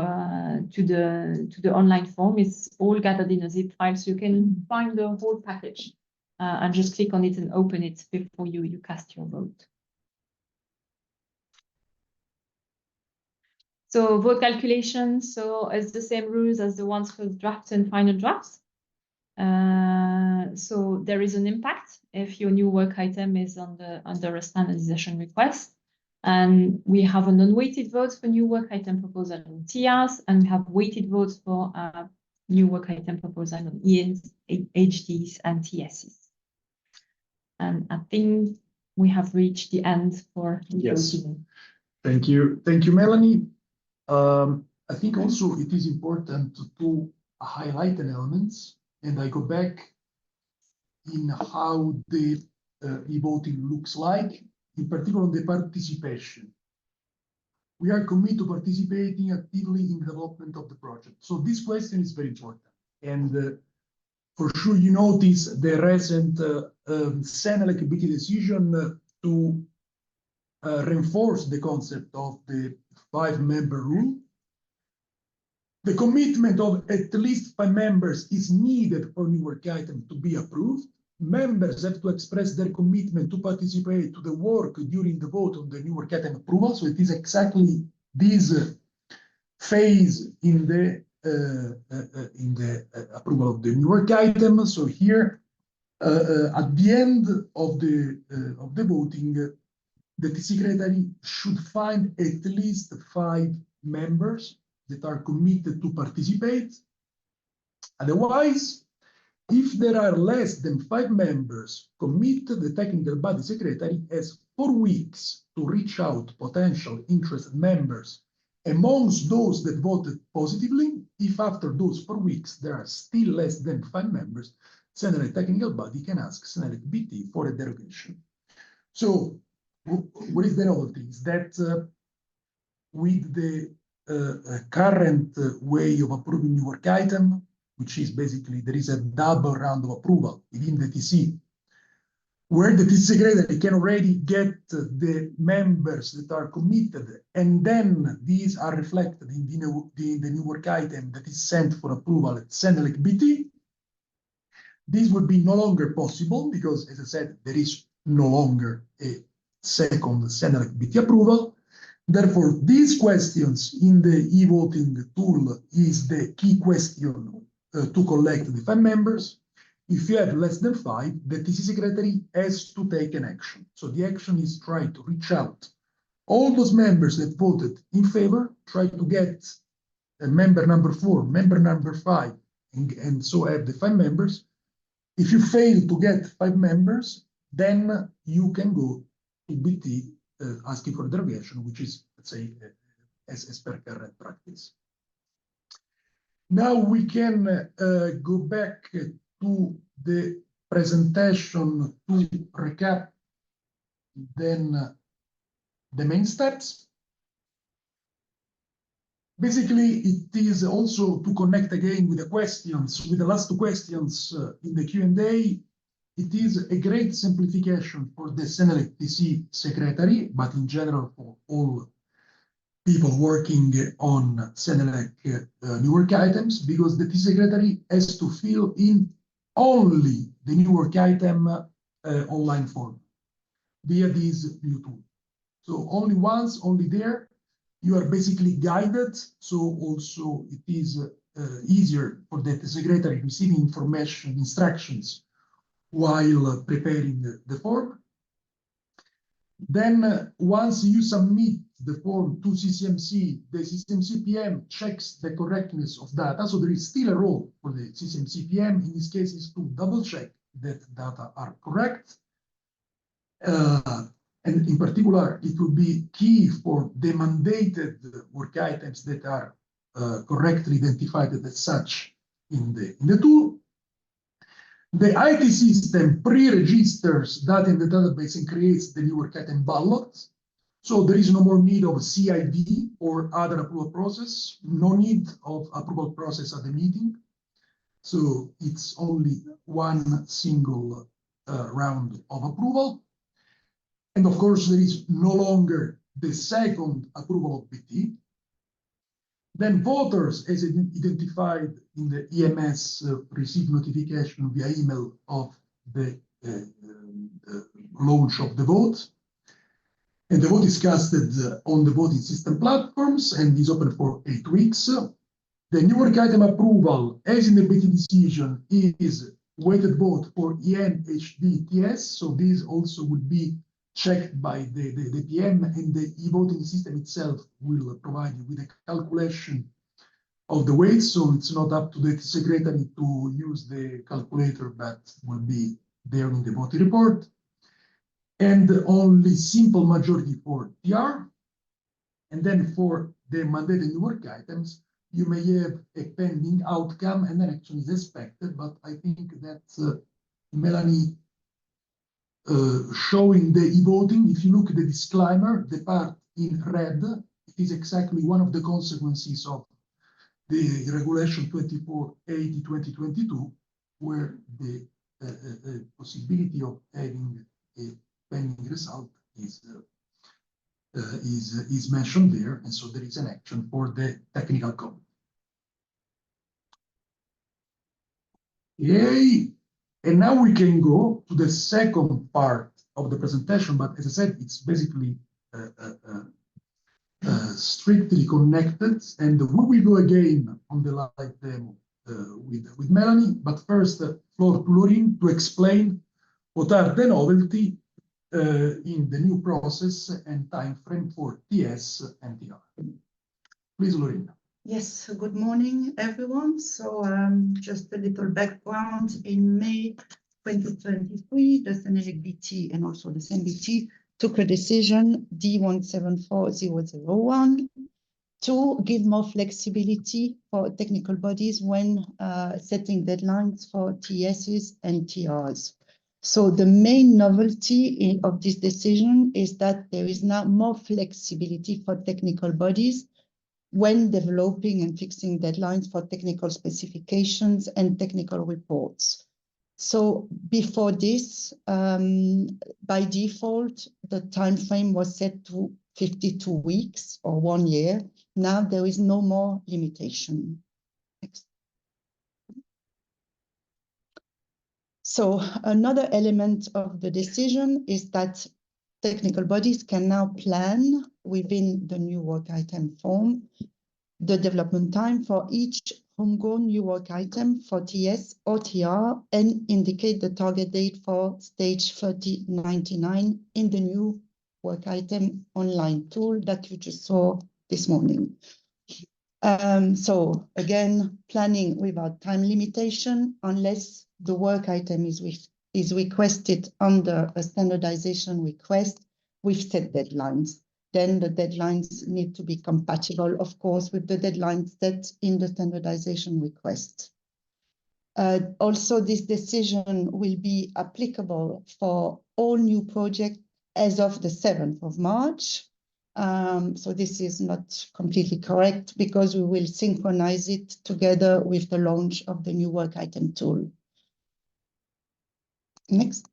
the online form is all gathered in a zip file, so you can find the whole package and just click on it and open it before you cast your vote. So vote calculation, so it's the same rules as the ones for draft and final drafts. So there is an impact if your new work item is under a standardization request. And we have a non-weighted vote for new work item proposal on TRs, and we have weighted votes for new work item proposal on ENs, HDs, and TSs. And I think we have reached the end for the voting. Thank you, Melanie. I think also it is important to highlight an element, and I go back in how the e-voting looks like, in particular on the participation. We are committed to participating actively in the development of the project. So this question is very important. And for sure, you notice the recent CENELEC TBOs decision to reinforce the concept of the 5-member rule. The commitment of at least 5 members is needed for new work item to be approved. Members have to express their commitment to participate to the work during the vote on the new work item approval. So it is exactly this phase in the approval of the new work item. So here, at the end of the voting, the secretary should find at least 5 members that are committed to participate. Otherwise, if there are less than 5 members committed, the technical body secretary has 4 weeks to reach out potential interested members amongst those that voted positively. If after those 4 weeks there are still less than 5 members, CENELEC technical body can ask CENELEC BT for a derogation. So what is the novelty is that with the current way of approving new work item, which is basically there is a double round of approval within the TC, where the TC secretary can already get the members that are committed, and then these are reflected in the new work item that is sent for approval at CENELEC BT. This would be no longer possible because, as I said, there is no longer a second CENELEC BT approval. Therefore, these questions in the e-voting tool is the key question to collect the 5 members. If you have less than 5, the TC secretary has to take an action. So the action is try to reach out all those members that voted in favor, try to get a member number 4, member number 5, and so have the 5 members. If you fail to get 5 members, then you can go to BT asking for derogation, which is, let's say, as per current practice. Now we can go back to the presentation to recap then the main steps. Basically, it is also to connect again with the questions, with the last 2 questions in the Q&A. It is a great simplification for the CENELEC TC secretary, but in general for all people working on CENELEC new work items, because the TC secretary has to fill in only the new work item online form via this new tool. So only once, only there, you are basically guided. So also it is easier for the secretary receiving information, instructions while preparing the form. Then once you submit the form to CCMC, the CCMC PM checks the correctness of data. So there is still a role for the CCMC PM. In this case, is to double check that data are correct. And in particular, it will be key for the mandated work items that are correctly identified as such in the tool. The IT system pre-registers data in the database and creates the new work item ballot. So there is no more need of CID or other approval process, no need of approval process at the meeting. So it's only one single round of approval. And of course, there is no longer the second approval of BT. Then voters, as identified in the EMS, receive notification via email of the launch of the vote. And the vote is casted on the voting system platforms and is open for 8 weeks. The new work item approval, as in the meeting decision, is weighted vote for EN, HD, TS. So this also will be checked by the PM, and the e-voting system itself will provide you with a calculation of the weights. So it's not up to the secretary to use the calculator that will be there in the voting report. And only simple majority for TR. And then for the mandated new work items, you may have a pending outcome and an action is expected, but I think that Melanie showing the e-voting, if you look at the disclaimer, the part in red, it is exactly one of the consequences of the regulation 2480/2022, where the possibility of having a pending result is mentioned there, and so there is an action for the technical comment. Yay! And now we can go to the second part of the presentation, but as I said, it's basically strictly connected, and we will go again on the live demo with Melanie, but first, floor to Laureen to explain what are the novelty in the new process and time frame for TS and TR. Please, Laureen. Yes, good morning, everyone. So just a little background. In May 2023, the CENELEC BT and also the CNBT took a decision, D174001, to give more flexibility for technical bodies when setting deadlines for TSs and TRs. So the main novelty of this decision is that there is now more flexibility for technical bodies when developing and fixing deadlines for technical specifications and technical reports. So before this, by default, the time frame was set to 52 weeks or 1 year. Now there is no more limitation. Next. So another element of the decision is that technical bodies can now plan within the new work item form the development time for each homegrown new work item for TS or TR and indicate the target date for stage 3099 in the new work item online tool that you just saw this morning. So again, planning without time limitation unless the work item is requested under a standardization request with set deadlines. Then the deadlines need to be compatible, of course, with the deadlines set in the standardization request. Also, this decision will be applicable for all new projects as of the 7th of March. So this is not completely correct because we will synchronize it together with the launch of the new work item tool. Next,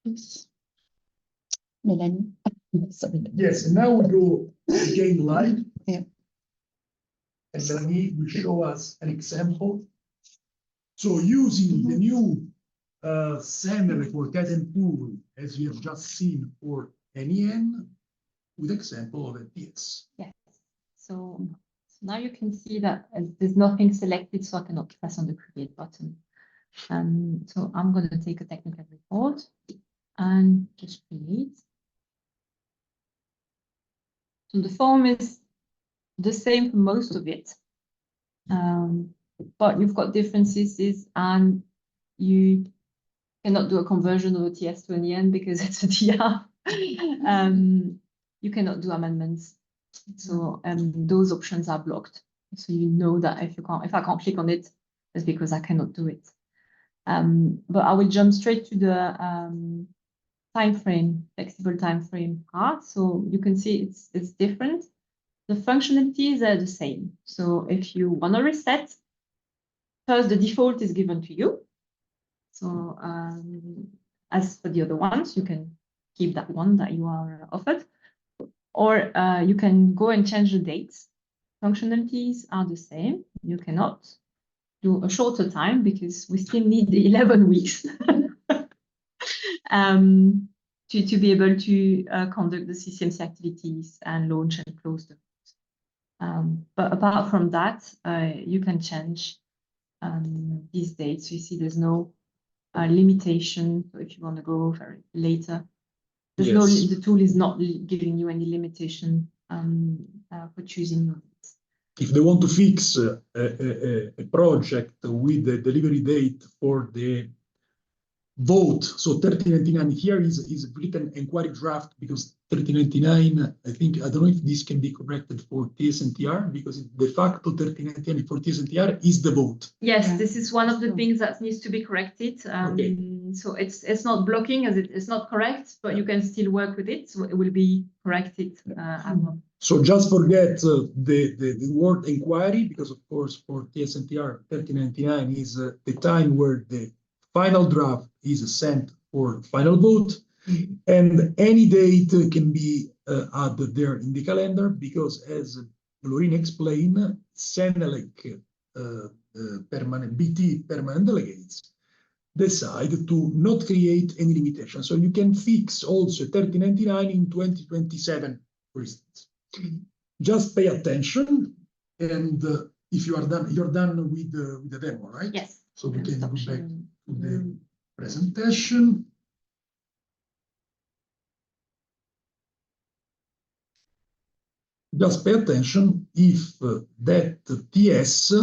please. Melanie. Sorry. Yes, and now we go again live. Yeah. And Melanie will show us an example. So using the new CENELEC work item tool, as we have just seen for NEN, with example of a TS. Yes. So now you can see that there's nothing selected, so I cannot press on the create button. So I'm going to take a technical report and just create. So the form is the same for most of it, but you've got differences and you cannot do a conversion of a TS to an EN because it's a TR. You cannot do amendments. So those options are blocked. So you know that if I can't click on it, it's because I cannot do it. But I will jump straight to the flexible time frame part. So you can see it's different. The functionalities are the same. So if you want to reset, first the default is given to you. So as for the other ones, you can keep that one that you are offered, or you can go and change the dates. Functionalities are the same. You cannot do a shorter time because we still need the 11 weeks. to be able to conduct the CCMC activities and launch and close the but apart from that, you can change these dates. You see there's no limitation. So if you want to go very later, there's no, Yes. the tool is not giving you any limitation for choosing your dates. If they want to fix a project with the delivery date for the vote, so 1399 here is written inquiry draft because 1399, I think, I don't know if this can be corrected for TS and TR because de facto 1399 for TS and TR is the vote. Yes, Yeah. this is one of the things that needs to be corrected. Okay. So it's not blocking as it's not correct, but you can still work with it. So it will be corrected. So just forget the word inquiry because of course for TS and TR 1399 is the time where the final draft is sent for final vote, and any date can be added there in the calendar because, as Laureen explained, CENELEC permanent BT permanent delegates decide to not create any limitation. So you can fix also 1399 in 2027, for instance. Just pay attention, and if you are done, you're done with the demo, right? Yes. So we can go back sharing. to the presentation. Just pay attention if that TS,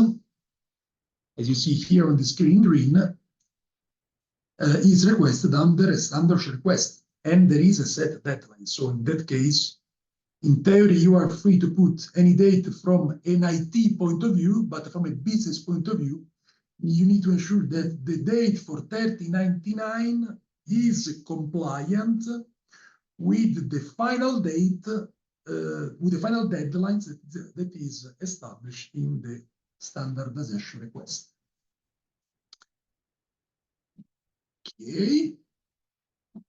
as you see here on the screen, green, is requested under a standard request, and there is a set deadline. So in that case, in theory, you are free to put any date from an IT point of view, but from a business point of view, you need to ensure that the date for 3099 is compliant with the final date, with the final deadlines that is established in the standardization request. Okay.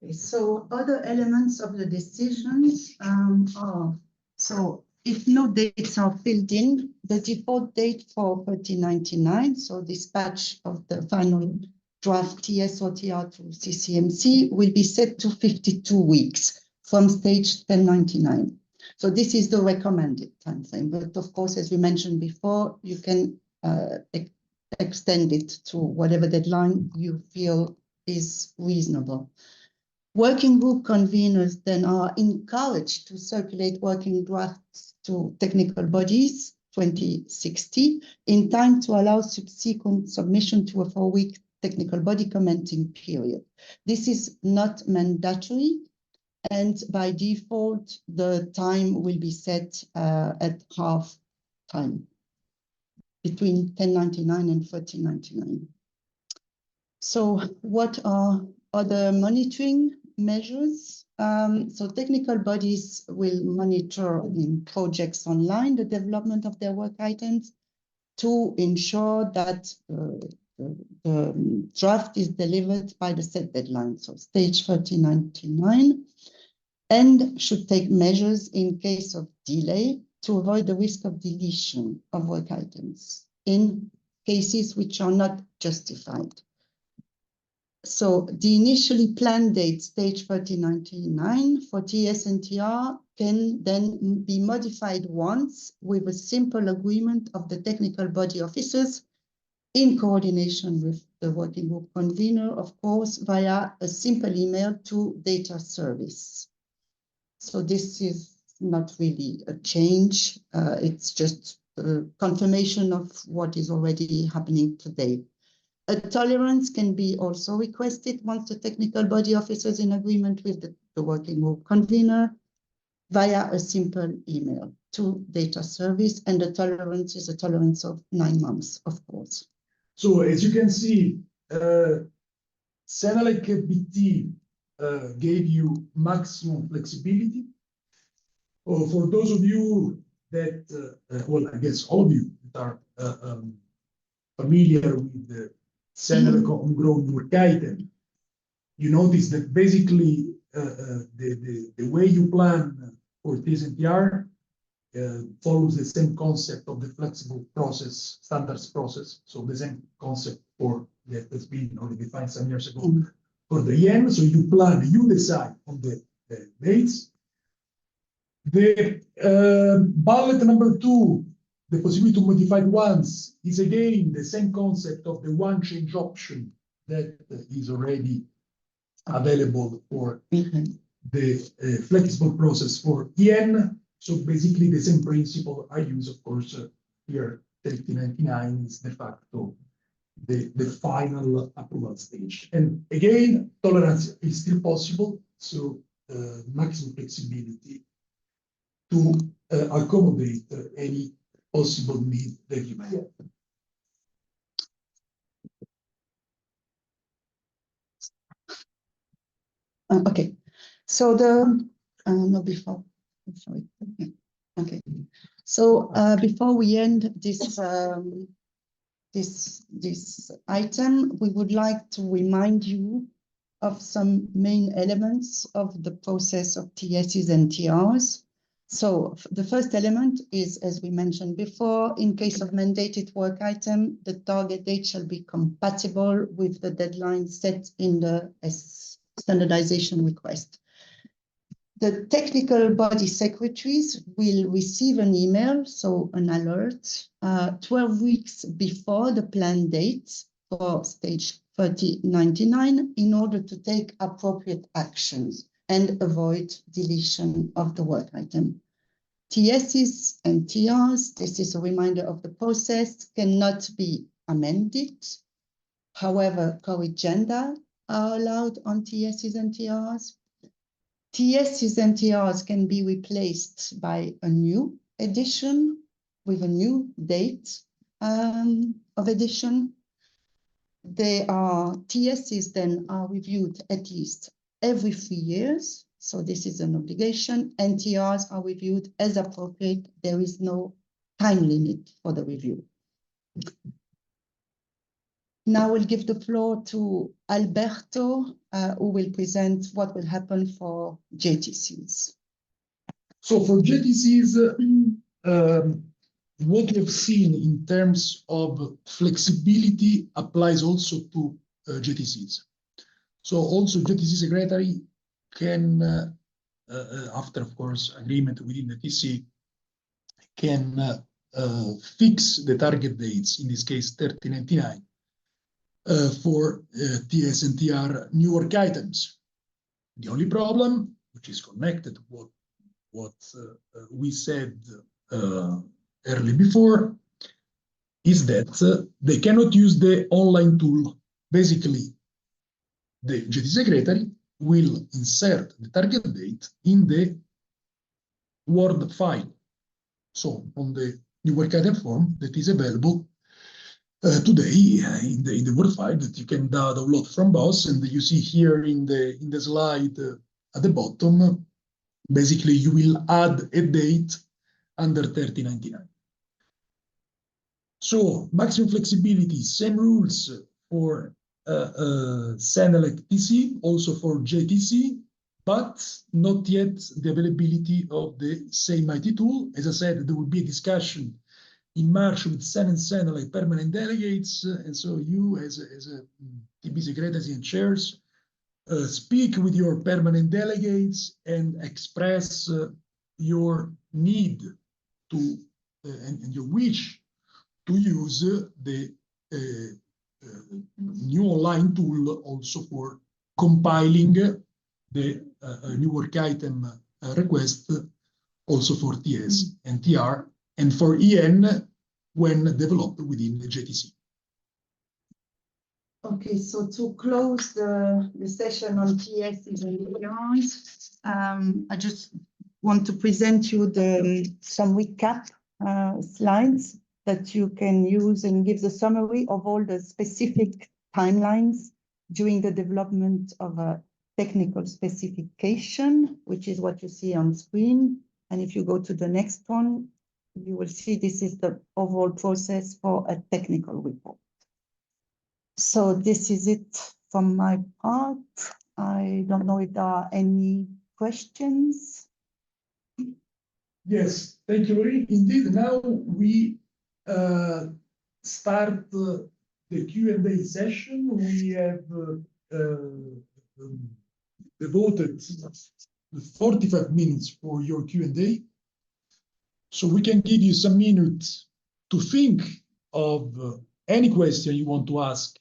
Okay, so other elements of the decisions are, so if no dates are filled in, the default date for 3099, so dispatch of the final draft TS or TR to CCMC will be set to 52 weeks from stage 1099. So this is the recommended timeframe, but of course, as we mentioned before, you can extend it to whatever deadline you feel is reasonable. Working group conveners then are encouraged to circulate working drafts to technical bodies 2060 in time to allow subsequent submission to a 4-week technical body commenting period. This is not mandatory, and by default, the time will be set at half time between 1099 and 3099. So what are other monitoring measures? So technical bodies will monitor in projects online the development of their work items to ensure that the draft is delivered by the set deadline, so stage 3099, and should take measures in case of delay to avoid the risk of deletion of work items in cases which are not justified. So the initially planned date, stage 3099 for TS and TR, can then be modified once with a simple agreement of the technical body officers in coordination with the working group convener, of course, via a simple email to data service. So this is not really a change. It's just a confirmation of what is already happening today. A tolerance can be also requested once the technical body officer is in agreement with the working group convener via a simple email to data service, and the tolerance is a tolerance of 9 months, of course. So as you can see, CENELEC BT gave you maximum flexibility. For those of you that, well, I guess all of you that are familiar with the CENELEC homegrown work item, you notice that basically the way you plan for TS and TR follows the same concept of the flexible process, standards process. So the same concept for that has been already defined some years ago for the EN. So you plan, you decide on the dates. The bullet number 2, the possibility to modify once, is again the same concept of the one change option that is already available for the flexible process for EN. So basically the same principle I use, of course, here 3099 is de facto the final approval stage. And again, tolerance is still possible, so maximum flexibility to accommodate any possible need that you may have. Okay, so the no before. Sorry. Okay, so before we end this this item, we would like to remind you of some main elements of the process of TSs and TRs. So the first element is, as we mentioned before, in case of mandated work item, the target date shall be compatible with the deadline set in the standardization request. The technical body secretaries will receive an email, so an alert, 12 weeks before the planned date for stage 3099 in order to take appropriate actions and avoid deletion of the work item. TSs and TRs, this is a reminder of the process, cannot be amended. However, corrigenda are allowed on TSs and TRs. TSs and TRs can be replaced by a new edition with a new date of edition. TSs then are reviewed at least every 3 years. So this is an obligation, and TRs are reviewed as appropriate. There is no time limit for the review. Now we'll give the floor to Alberto, who will present what will happen for JTCs. So for JTCs, what we've seen in terms of flexibility applies also to JTCs. So also JTC secretary can, after of course agreement within the TC, can fix the target dates, in this case 3099, for TS and TR new work items. The only problem, which is connected to what we said early before, is that they cannot use the online tool. Basically, the JT secretary will insert the target date in the Word file. So on the new work item form that is available today in the Word file that you can download from BOSS, and you see here in the slide at the bottom, basically you will add a date under 3099. So maximum flexibility, same rules for CENELEC TC, also for JTC, but not yet the availability of the same IT tool. As I said, there will be a discussion in March with CEN and CENELEC permanent delegates, and so you as a TB secretaries and chairs speak with your permanent delegates and express your need to and your wish to use the new online tool also for compiling the new work item request also for TS and TR, and for EN when developed within the JTC. Okay, so to close the session on TSs and TRs, I just want to present you some recap slides that you can use and give the summary of all the specific timelines during the development of a technical specification, which is what you see on screen. And if you go to the next one, you will see this is the overall process for a technical report. So this is it from my part. I don't know if there are any questions. Yes, thank you, Laureen. Indeed, now we start the Q&A session. We have devoted 45 minutes for your Q&A. So we can give you some minutes to think of any question you want to ask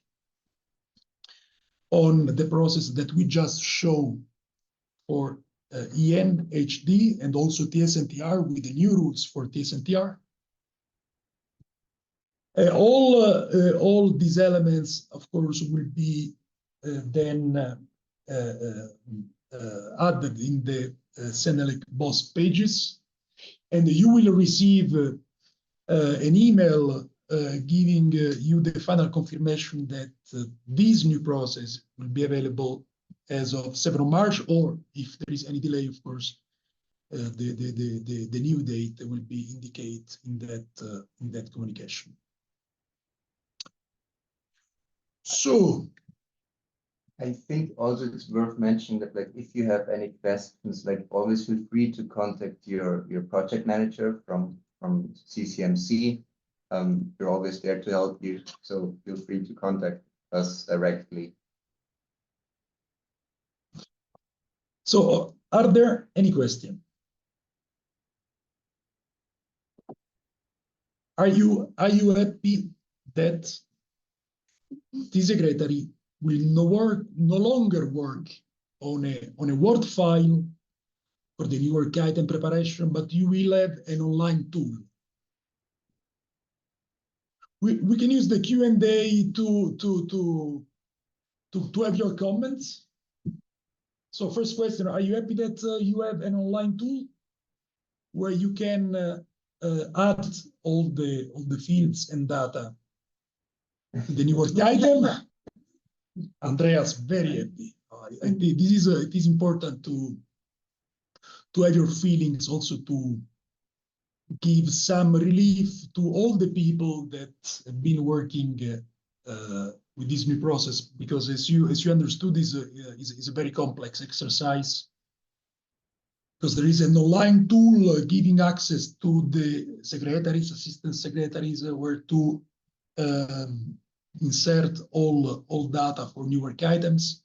on the process that we just showed for EN, HD, and also TS and TR with the new rules for TS and TR. All these elements, of course, will be then added in the CENELEC TBOs pages, and you will receive an email giving you the final confirmation that this new process will be available as of 7th of March, or if there is any delay, of course, the new date will be indicated in that communication. So I think also it's worth mentioning that, like, if you have any questions, like, always feel free to contact your project manager from CCMC. We're always there to help you, so feel free to contact us directly. So, are there any questions? Are you happy that the secretary will no longer work on a Word file for the new work item preparation, but you will have an online tool? We can use the Q&A to have your comments. So first question, are you happy that you have an online tool where you can add all the fields and data in the new work item? Andreas, very happy. I think it is important to have your feelings, also to give some relief to all the people that have been working with this new process, because as you understood, is a very complex exercise, because there is an online tool giving access to the secretaries, assistant secretaries, where to insert all data for new work items.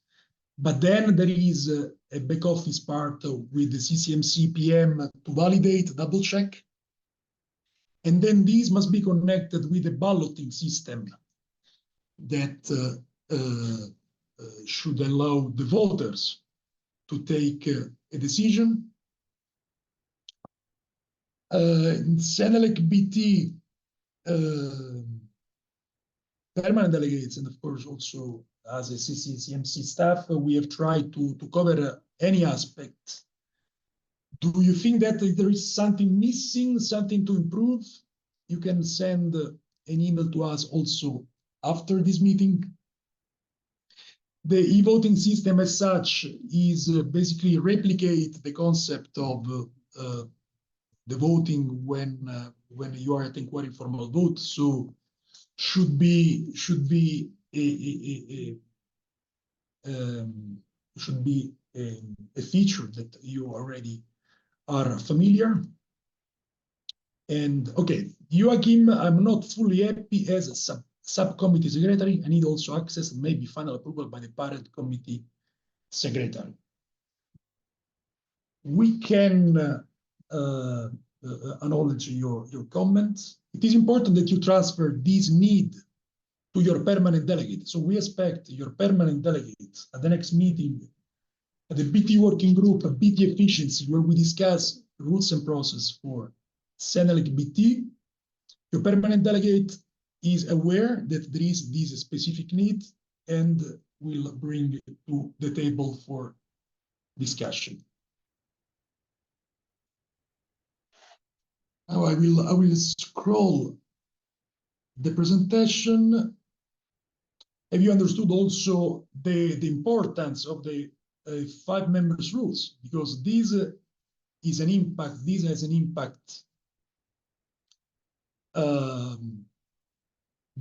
But then there is a back office part with the CCMC PM to validate, double check. And then these must be connected with a balloting system that should allow the voters to take a decision. In CENELEC BT, permanent delegates, and of course also as a CCMC staff, we have tried to cover any aspect. Do you think that there is something missing, something to improve? You can send an email to us also after this meeting. The e-voting system as such is basically replicate the concept of the voting when you are at inquiry formal vote. So should be a feature that you already are familiar. And okay, Joachim, I'm not fully happy as a subcommittee secretary. I need also access and maybe final approval by the parent committee secretary. We can acknowledge your comments. It is important that you transfer this need to your permanent delegate. So we expect your permanent delegate at the next meeting at the BT working group, BT efficiency, where we discuss rules and process for CENELEC BT. Your permanent delegate is aware that there is this specific need and will bring it to the table for discussion. Now I will scroll the presentation. Have you understood also the importance of the 5 members rules? Because this is an impact. This has an impact. The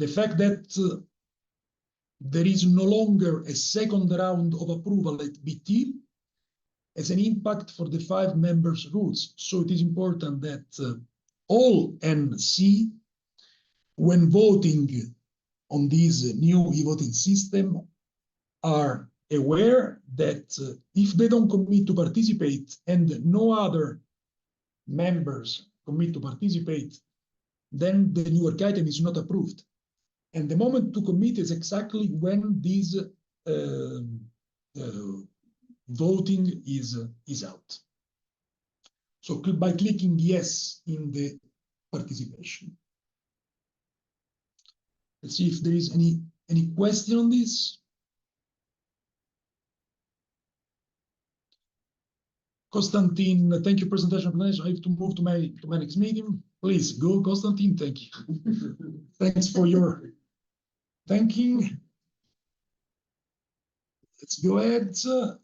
fact that there is no longer a second round of approval at BT has an impact for the 5 members rules. So it is important that all NC, when voting on this new e-voting system, are aware that if they don't commit to participate and no other members commit to participate, then the new work item is not approved. And the moment to commit is exactly when this voting is out. So by clicking yes in the participation. Let's see if there is any question on this. Constantine, thank you, presentation. I have to move to my next meeting. Please go, Constantine. Thank you. Thanks for your thanking. Let's go ahead. So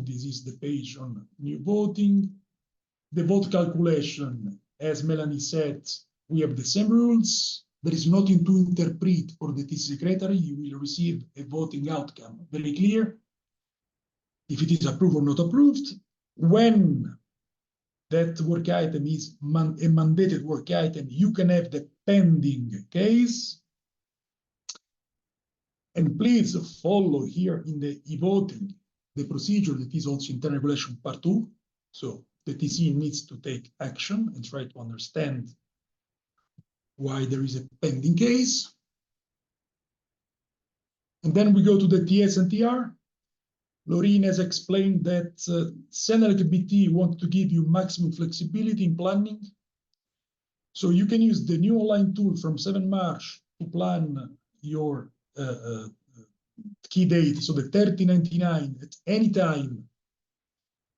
this is the page on new voting. The vote calculation, as Melanie said, we have the same rules. There is nothing to interpret for the TC secretary. You will receive a voting outcome very clear. If it is approved or not approved, when that work item is a mandated work item, you can have the pending case. And please follow here in the e-voting the procedure that is also in Internal Regulation Part 2. So the TC needs to take action and try to understand why there is a pending case. And then we go to the TS and TR. Laureen has explained that CENELEC BT wants to give you maximum flexibility in planning. So you can use the new online tool from 7 March to plan your key date, so the 3099 at any time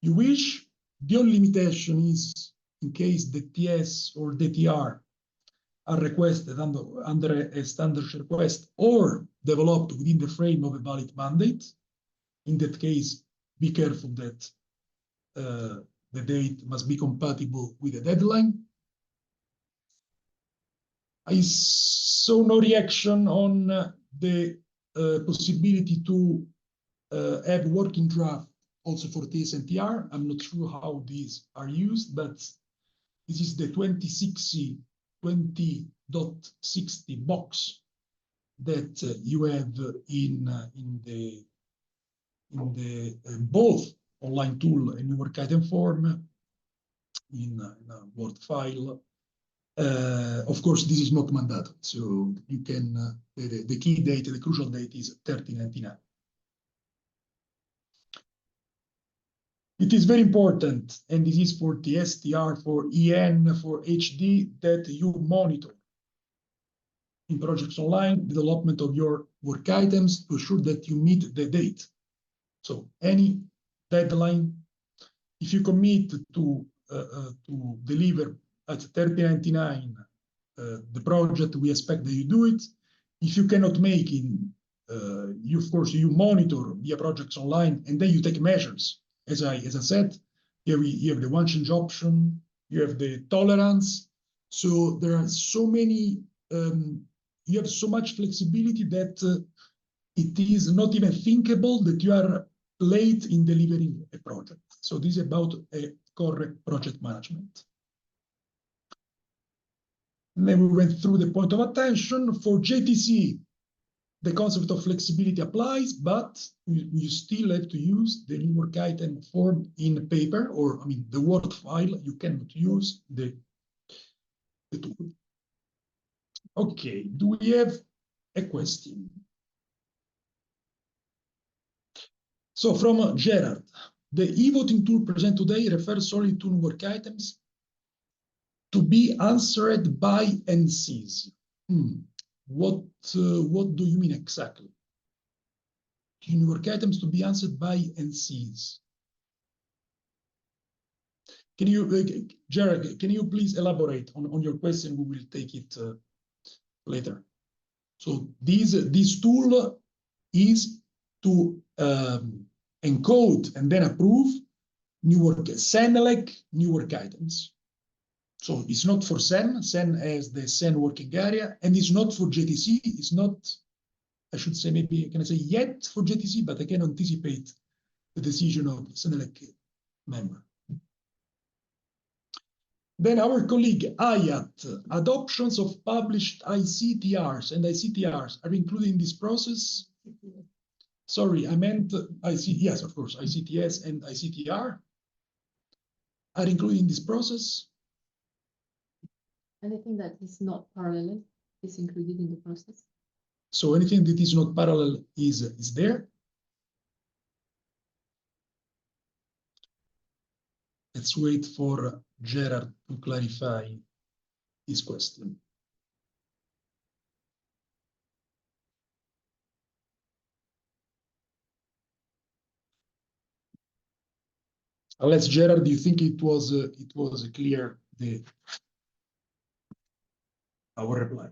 you wish. The only limitation is in case the TS or the TR are requested under a standard request or developed within the frame of a valid mandate. In that case, be careful that the date must be compatible with the deadline. I saw no reaction on the possibility to have working draft also for TS and TR. I'm not sure how these are used, but this is the 20.60 box that you have in the both online tool and work item form in a Word file. Of course, this is not mandatory, so you can the key date, the crucial date is 3099. It is very important, and this is for TS, TR, for EN, for HD, that you monitor in projects online the development of your work items to ensure that you meet the date. So any deadline, if you commit to deliver at 3099 the project, we expect that you do it. If you cannot make it, you of course you monitor via projects online, and then you take measures. As I said, here you have the one change option, you have the tolerance. So there are so many, you have so much flexibility that it is not even thinkable that you are late in delivering a project. So this is about a correct project management. And then we went through the point of attention. For JTC, the concept of flexibility applies, but you still have to use the new work item form in paper, or I mean the Word file. You cannot use the tool. Okay, do we have a question? So from Gerard, the e-voting tool presented today refers solely to work items to be answered by NCs. What do you mean exactly? New work items to be answered by NCs. Can you, Gerard, can you please elaborate on your question? We will take it later. So this tool is to encode and then approve new work, CENELEC new work items. So it's not for CEN. CEN has the CEN working area, and it's not for JTC. It's not, I should say, maybe, can I say yet for JTC, but I can anticipate the decision of CENELEC member. Then our colleague Ayat, adoptions of published ICTRs and ICTRs are included in this process. Sorry, I meant yes, of course, ICTS and ICTR are included in this process. Anything that is not parallel is included in the process. So anything that is not parallel is there. Let's wait for Gerard to clarify his question. Unless Gerard, do you think it was clear our reply?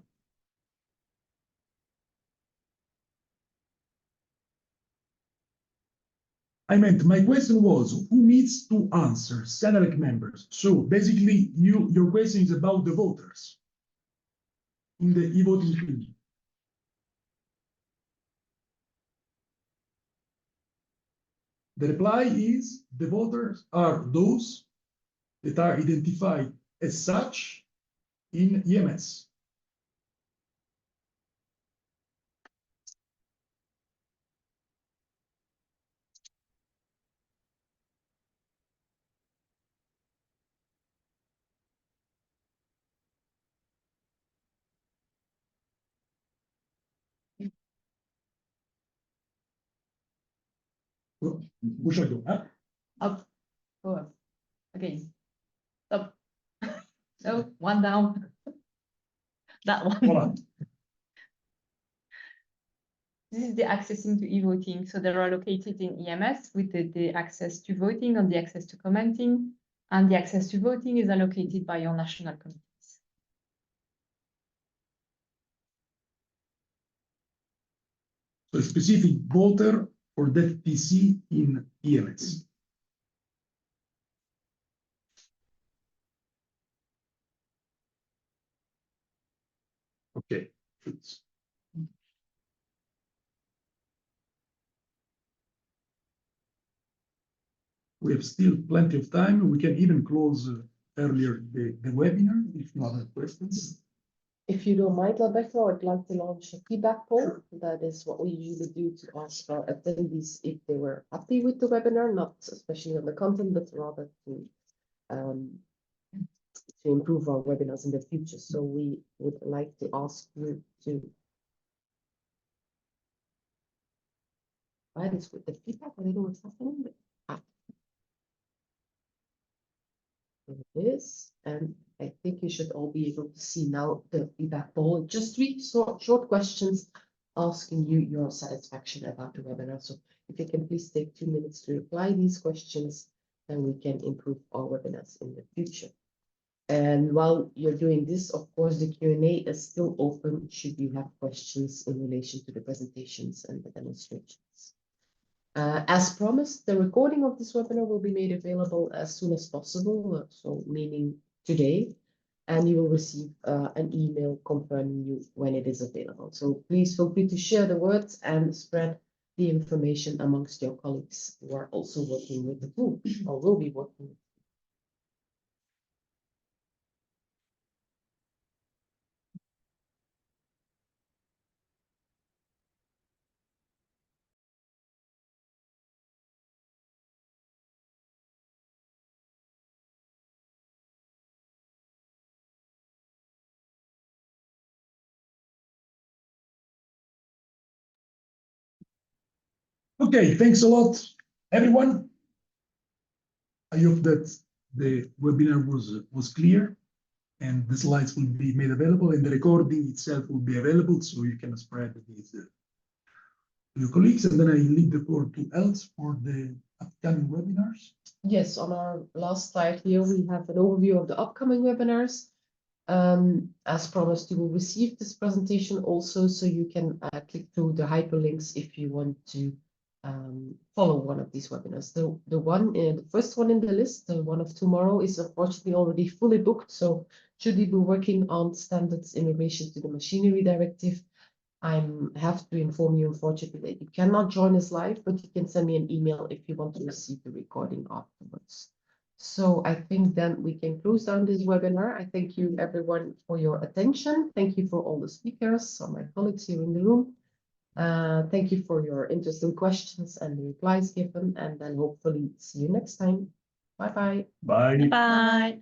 I meant my question was who needs to answer CENELEC members. So basically, your question is about the voters in the e-voting field. The reply is the voters are those that are identified as such in EMS. Which I do. Up, forward, again, up. So one down. That one. Voilà. This is the accessing to e-voting. So they're allocated in EMS with the access to voting and the access to commenting. And the access to voting is allocated by your national committees. So a specific voter for that TC in EMS. Okay. We have still plenty of time. We can even close earlier the webinar if no other questions. If you don't mind, Alberto, I'd like to launch a feedback poll. That is what we usually do to ask our attendees if they were happy with the webinar, not especially on the content, but rather to improve our webinars in the future. So we would like to ask you to provide us with the feedback. I don't know what's happening, but there it is. And I think you should all be able to see now the feedback poll. Just 3 short questions asking you your satisfaction about the webinar. So if you can please take 2 minutes to reply these questions, then we can improve our webinars in the future. And while you're doing this, of course, the Q&A is still open should you have questions in relation to the presentations and the demonstrations. As promised, the recording of this webinar will be made available as soon as possible, so meaning today, and you will receive an email confirming you when it is available. So please feel free to share the words and spread the information amongst your colleagues who are also working with the tool or will be working with it. Okay, thanks a lot, everyone. I hope that the webinar was clear and the slides will be made available and the recording itself will be available so you can spread these to your colleagues. And then I leave the floor to Els for the upcoming webinars. Yes, on our last slide here, we have an overview of the upcoming webinars. As promised, you will receive this presentation also, so you can click through the hyperlinks if you want to follow one of these webinars. The first one in the list, the one of tomorrow, is unfortunately already fully booked. So should you be working on standards in relation to the machinery directive, I have to inform you, unfortunately, that you cannot join us live, but you can send me an email if you want to receive the recording afterwards. So I think then we can close down this webinar. I thank you everyone for your attention. Thank you for all the speakers, so my colleagues here in the room. Thank you for your interesting questions and the replies given, and then hopefully see you next time. Bye-bye. Bye. Bye.